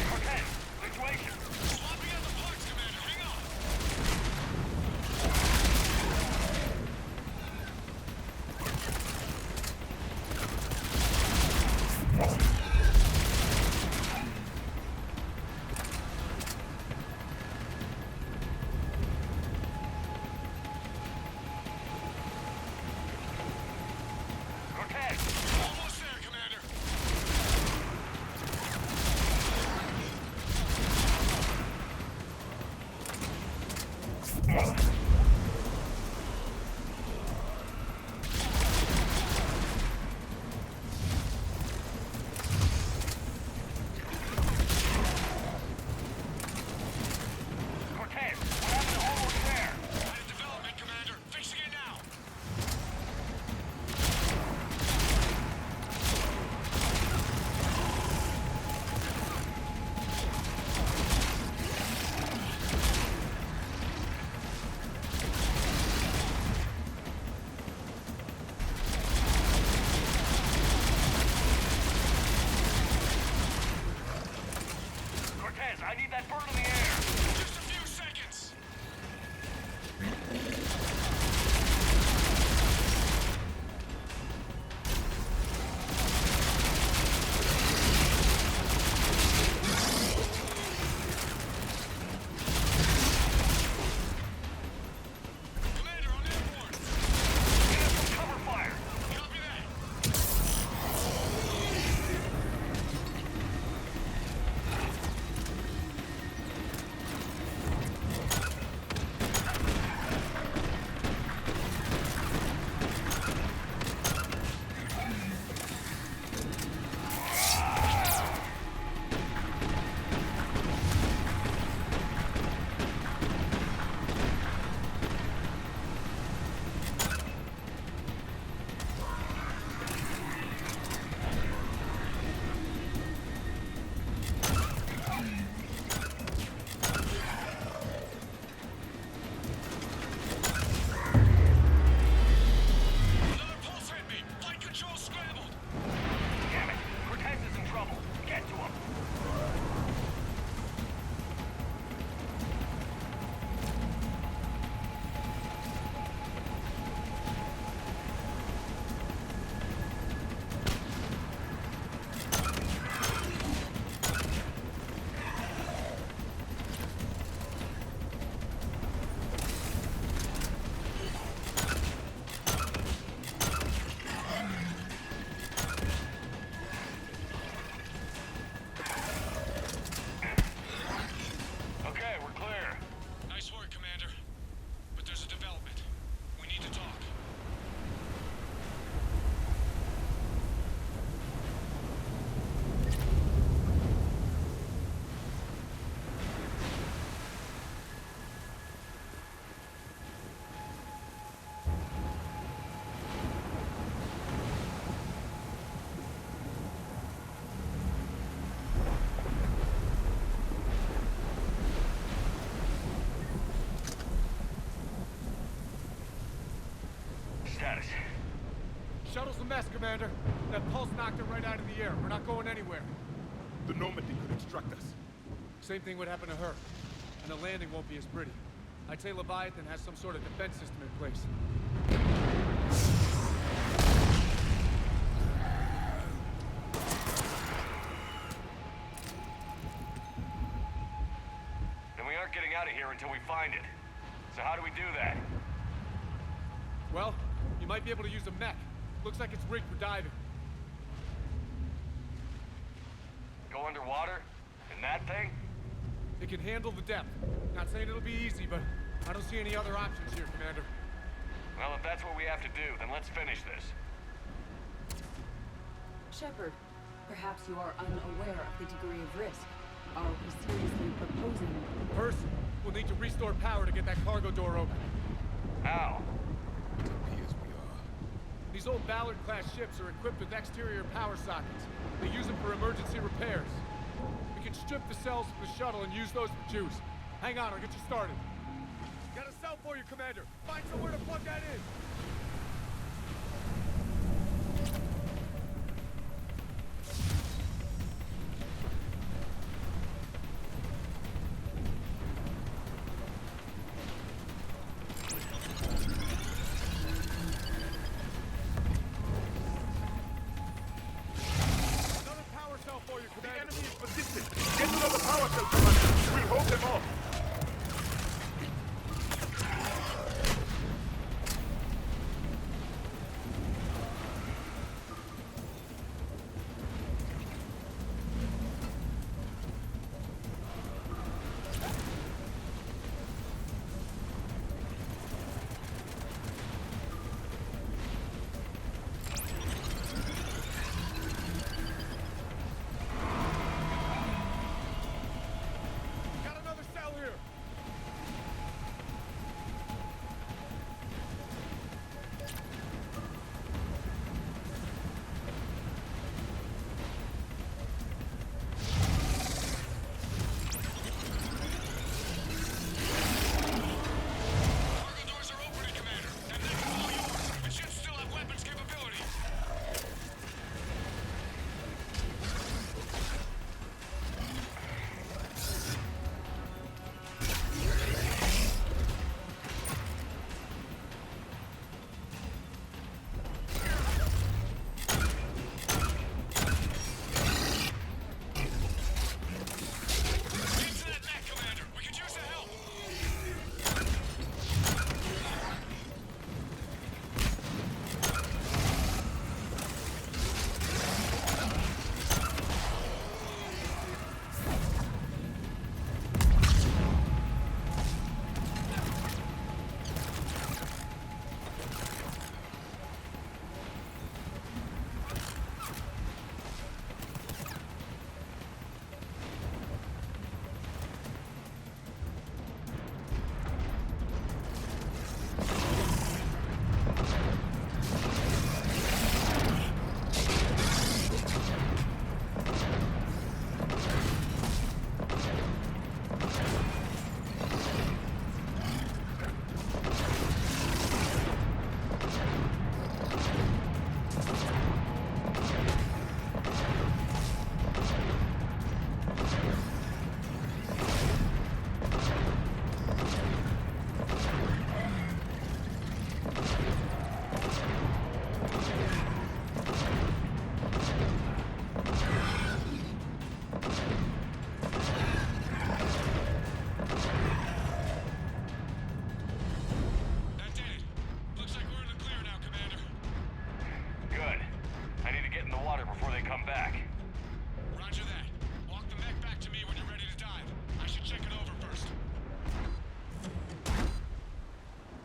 Cortez, situation! Swapping out the parts, Commander. Hang on. Shuttle's a mess, Commander. That pulse knocked it right out of the air. We're not going anywhere. The Normandy could extract us. Same thing would happen to her. And the landing won't be as pretty. I'd say Leviathan has some sort of defense system in place. Then we aren't getting out of here until we find it. So how do we do that? Well, you might be able to use a mech. Looks like it's rigged for diving. Go underwater? In that thing? It can handle the depth. Not saying it'll be easy, but I don't see any other options here, Commander. Well, if that's what we have to do, then let's finish this. Shepard, perhaps you are unaware of the degree of risk. Are we seriously proposing? First, we'll need to restore power to get that cargo door open. How? It appears we are. These old Ballard-class ships are equipped with exterior power sockets. They use them for emergency repairs. We can strip the cells from the shuttle and use those for juice. Hang on, I'll get you started. Got a cell for you, Commander. Find somewhere to plug that in.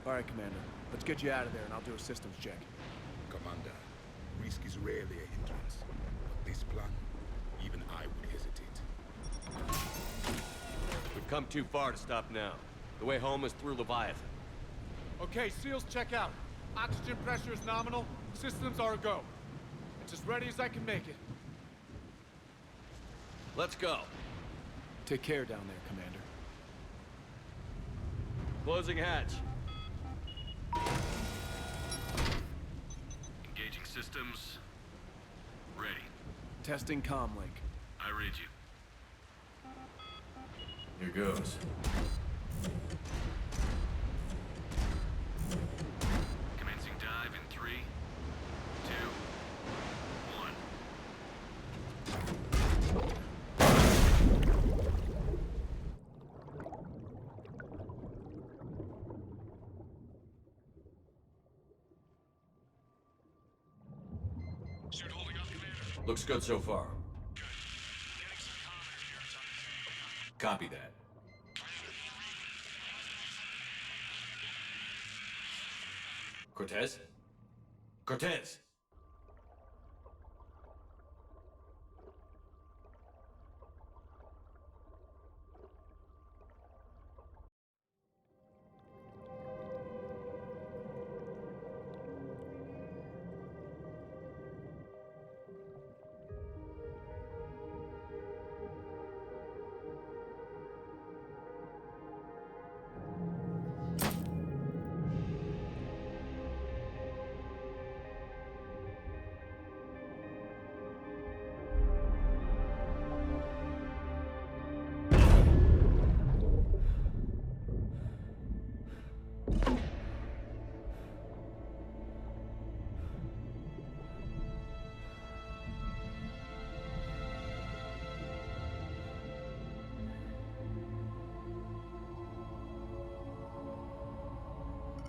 All right, Commander. Let's get you out of there, and I'll do a systems check. Commander, risk is rarely a hindrance. But this plan, even I would hesitate. We've come too far to stop now. The way home is through Leviathan. Okay, SEALs check out. Oxygen pressure is nominal. Systems are a go. It's as ready as I can make it. Let's go. Take care down there, Commander. Closing hatch. Engaging systems. Systems ready. Testing comlink. I read you. Here goes. Commencing dive in 3, 2, 1. Suit holding up, Commander. Looks good so far. Good. Getting some combat here. Copy that. Cortez? Cortez!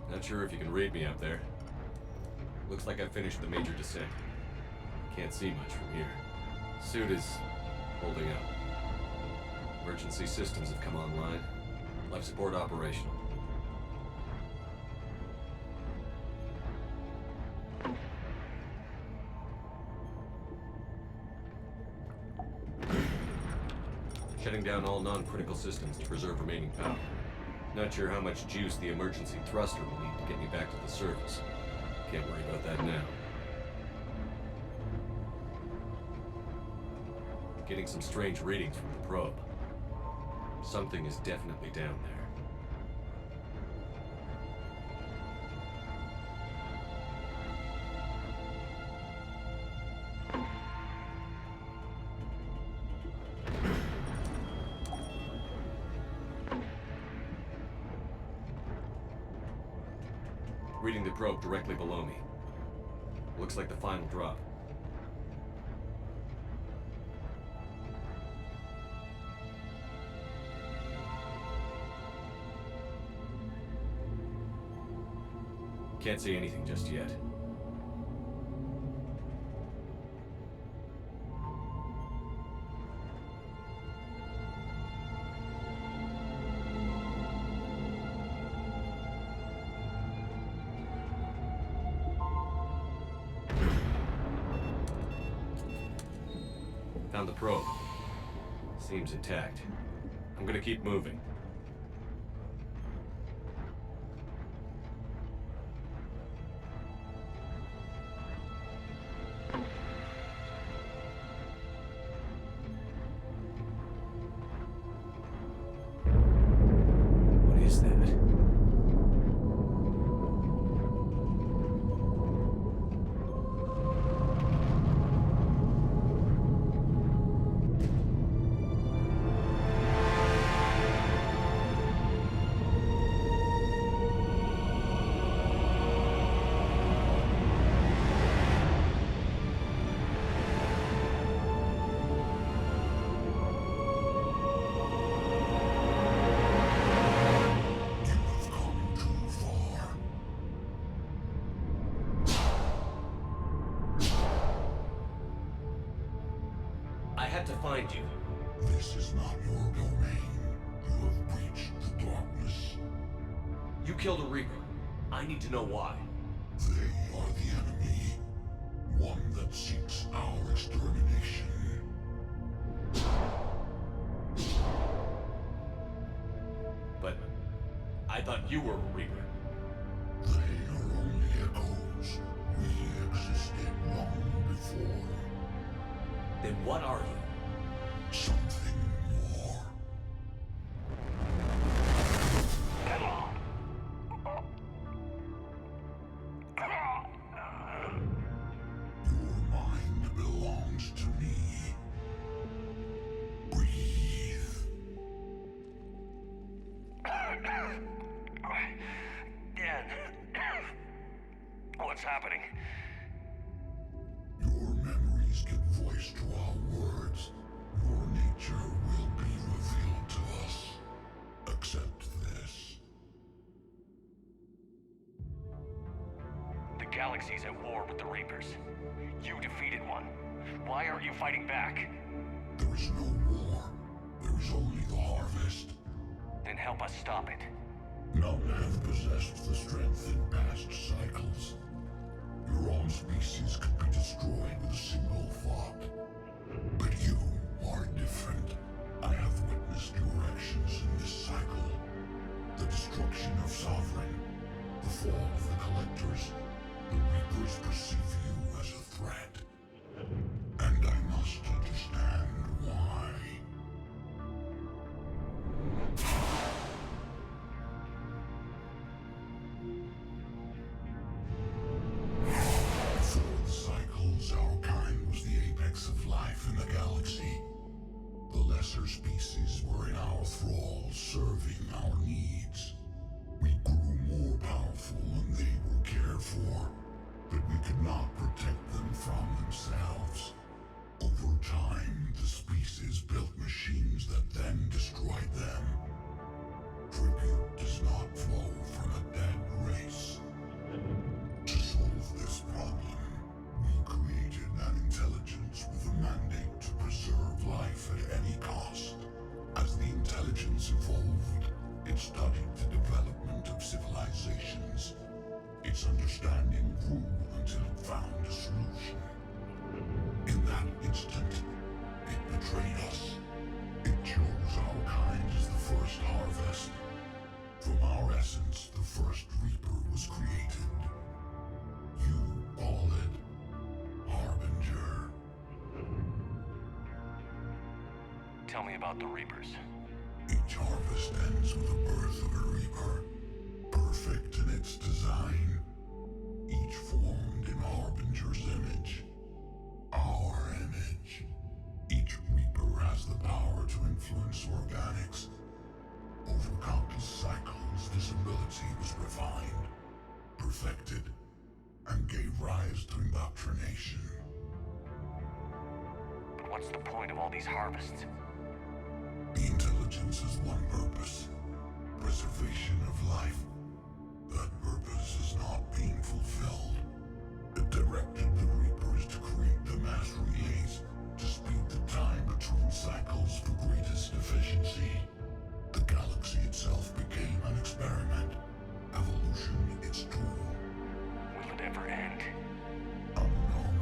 Not sure if you can read me up there. Looks like I finished the major descent. Can't see much from here. Suit is holding up. Emergency systems have come online. Life support operational. Shutting down all non-critical systems to preserve remaining power. Not sure how much juice the emergency thruster will need to get me back to the surface. Can't worry about that now. Getting some strange readings from the probe. Something is definitely down there. Reading the probe directly below me. Looks like the final drop. Can't see anything just yet. Found the probe. Seems intact. I'm gonna keep moving. What is that? I had to find you. This is not your domain. You have breached the darkness. You killed a Reaper. I need to know why. They are the enemy. One that seeks our extermination. But I thought you were a Reaper. They are only echoes. We existed long before. Then what are you? Something more. what's happening. Your memories give voice to our words. Your nature will be revealed to us. Accept this. The galaxy's at war with the Reapers. You defeated one. Why aren't you fighting back? There is no war. There is only the harvest. Then help us stop it. None have possessed the strength in past cycles. Your own species could be destroyed with a single thought. But you are different. I have witnessed your actions in this cycle. The destruction of Sovereign, the fall of the Collectors. The Reapers perceive you as a threat. And I must understand why. Before the cycles, our kind was the apex of life in the galaxy. The lesser species were in our thrall, serving our needs. We grew more powerful and they were cared for, but we could not protect them from themselves. Over time, the species built machines that then destroyed them. Tribute does not flow from a dead race. To solve this problem, we created an intelligence with a mandate to preserve life at any cost. As the intelligence evolved, it studied the development of civilizations. Its understanding grew until it found a solution. In that instant, it betrayed us. It chose our kind as the first harvest. From our essence, the first Reaper was created. You call it Harbinger. Tell me about the Reapers. Each harvest ends with the birth of a Reaper, perfect in its design, each formed in Harbinger's image. Our image. Each Reaper has the power to influence organics. Over countless cycles, this ability was refined, perfected, and gave rise to indoctrination. But what's the point of all these harvests? The intelligence has one purpose: preservation of life. That purpose is not being fulfilled. It directed the Reapers to create the mass relays to speed the time between cycles for greatest efficiency. The galaxy itself became an experiment. Evolution its tool. Will it ever end? Unknown.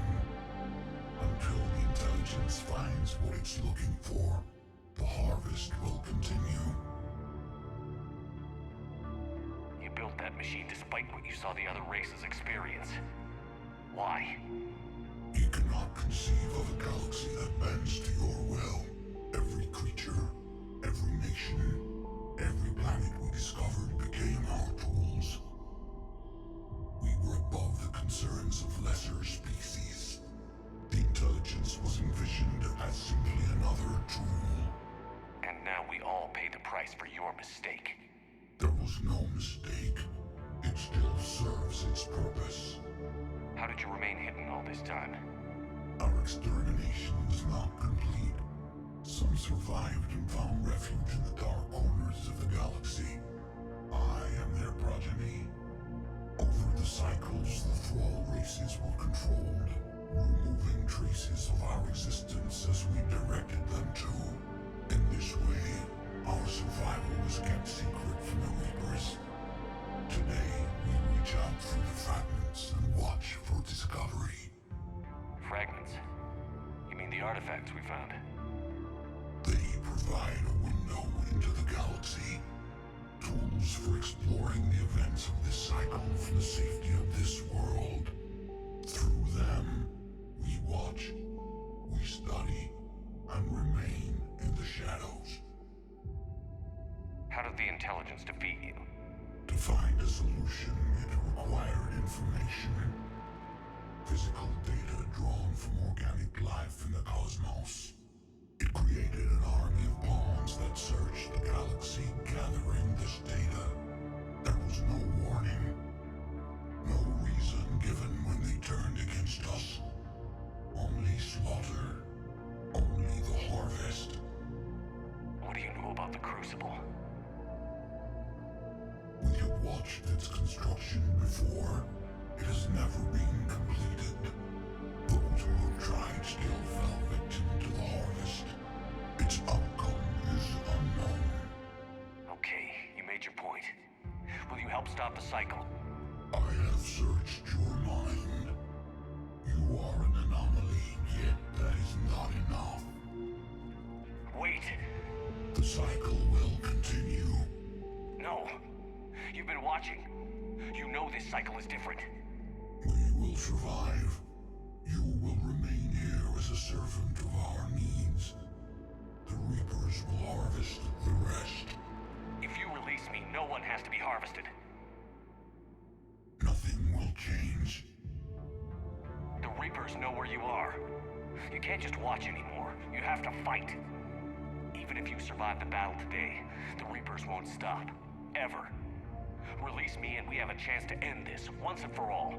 Until the intelligence finds what it's looking for, the harvest will continue. You built that machine despite what you saw the other races experience. Why? You cannot conceive of a galaxy that bends to your will. Every creature, every nation, every planet we discovered became our tools. We were above the concerns of lesser species. The intelligence was envisioned as simply another tool. And now we all pay the price for your mistake. There was no mistake. It still serves its purpose. How did you remain hidden all this time? Our extermination was not complete. Some survived and found refuge in the dark corners of the galaxy. I am their progeny. Over the cycles, the thrall races were controlled, removing traces of our existence as we directed them to. In this way, our survival was kept secret from the Reapers. Today, we reach out through the fragments and watch for discovery. Fragments? You mean the artifacts we found? They provide a window into the galaxy. Tools for exploring the events of this cycle from the safety of this world. Through them, we watch, we study, and remain in the shadows. How did the intelligence defeat you? To find a solution, it required information. Physical data drawn from organic life in the cosmos. It created an army of pawns that searched the galaxy, gathering this data. There was no warning, no reason given Crucible? We have watched its construction before. It has never been completed. Those who tried still fell victim to the harvest. Its outcome is unknown. Okay, you made your point. Will you help stop the cycle? I have searched your mind. You are an anomaly, yet that is not enough. Wait! The cycle will continue. No. You've been watching. You know this cycle is different. We will survive. You will remain here as a servant of our needs. The Reapers will harvest the rest. If you release me, no one has to be harvested. Nothing will change. The Reapers know where you are. You can't just watch anymore. You have to fight. Even if you survive the battle today, the Reapers won't stop. Ever. Release me and we have a chance to end this, once and for all.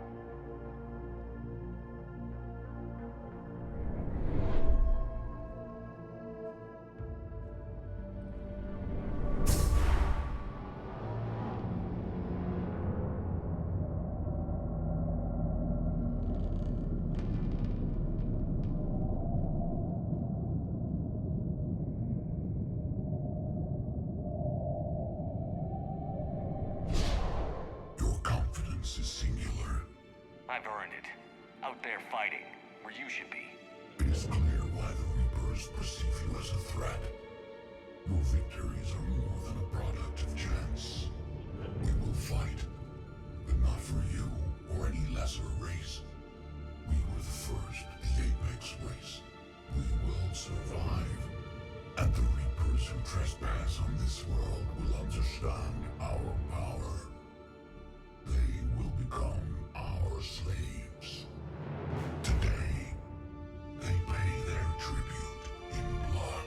Is singular. I've earned it. Out there fighting, where you should be. It is clear why the Reapers perceive you as a threat. Your victories are more than a product of chance. We will fight, but not for you or any lesser race. We were the first, the Apex race. We will survive. And the Reapers who trespass on this world will understand our power. They will become our slaves. Today, they pay their tribute in blood.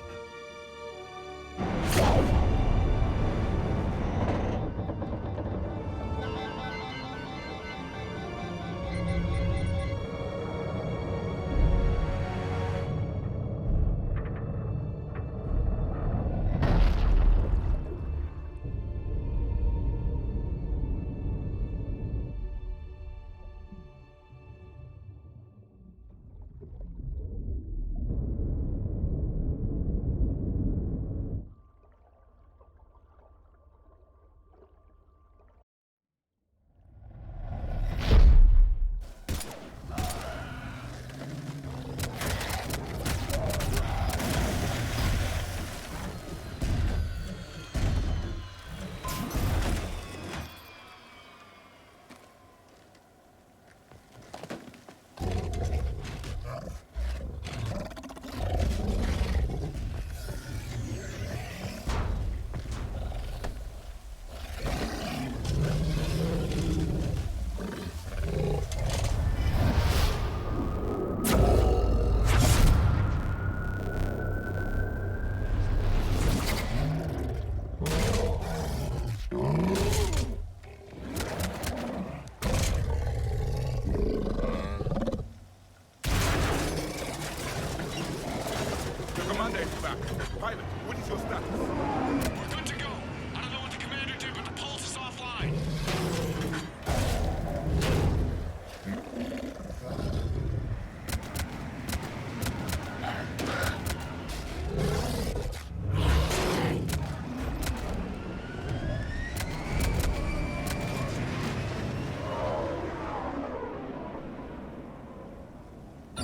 Pilot, what is your status? We're good to go. I don't know what the commander did, but the pulse is offline.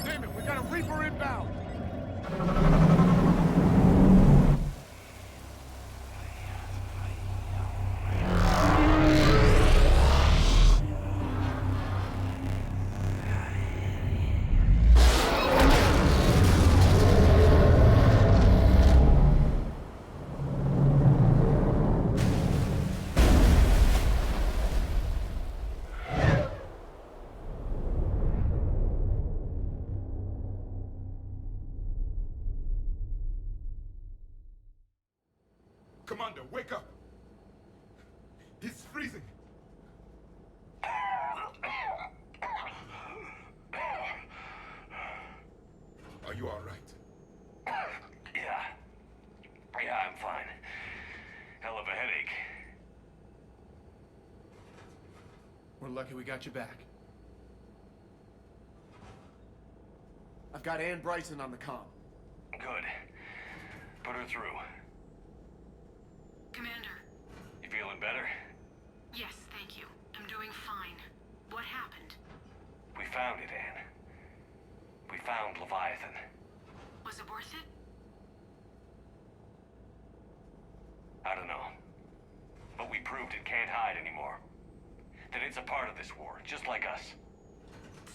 Damn it, we got a Reaper inbound! Commander, wake up! He's freezing! Are you all right? Yeah, I'm fine. lucky we got you back. I've got Ann Bryson on the comm. Good. Put her through. Commander. You feeling better? Yes, thank you. I'm doing fine. What happened? We found it, Ann. We found Leviathan. Was it worth it? I don't know. But we proved it can't hide anymore. That it's a part of this war, just like us.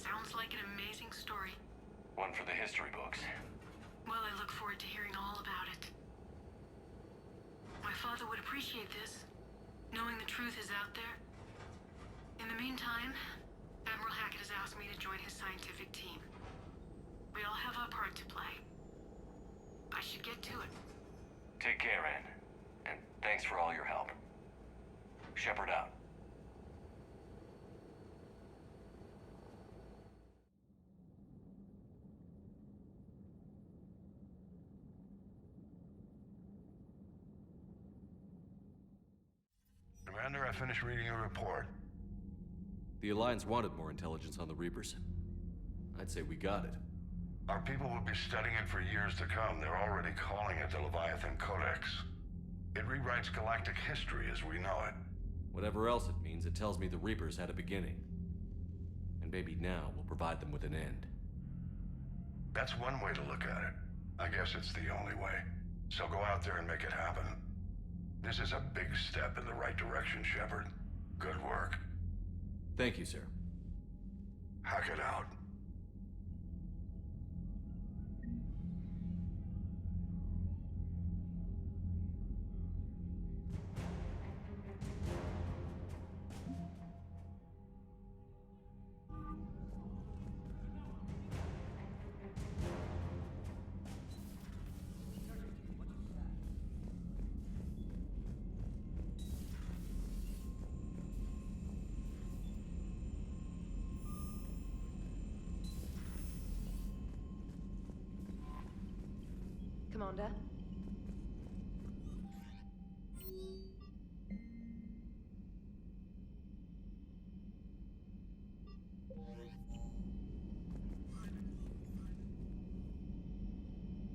Sounds like an amazing story. One for the history books. Well, I look forward to hearing all about it. My father would appreciate this, knowing the truth is out there. In the meantime, Admiral Hackett has asked me to join his scientific team. We all have our part to play. I should get to it. Take care, Ann. And thanks for all your help. Shepard out. Commander, I finished reading your report. The Alliance wanted more intelligence on the Reapers. I'd say we got it. Our people will be studying it for years to come. They're already calling it the Leviathan Codex. It rewrites galactic history as we know it. Whatever else it means, it tells me the Reapers had a beginning. And maybe now we'll provide them with an end. That's one way to look at it. I guess it's the only way. So go out there and make it happen. This is a big step in the right direction, Shepard. Good work. Thank you, sir. Hack it out. Commander?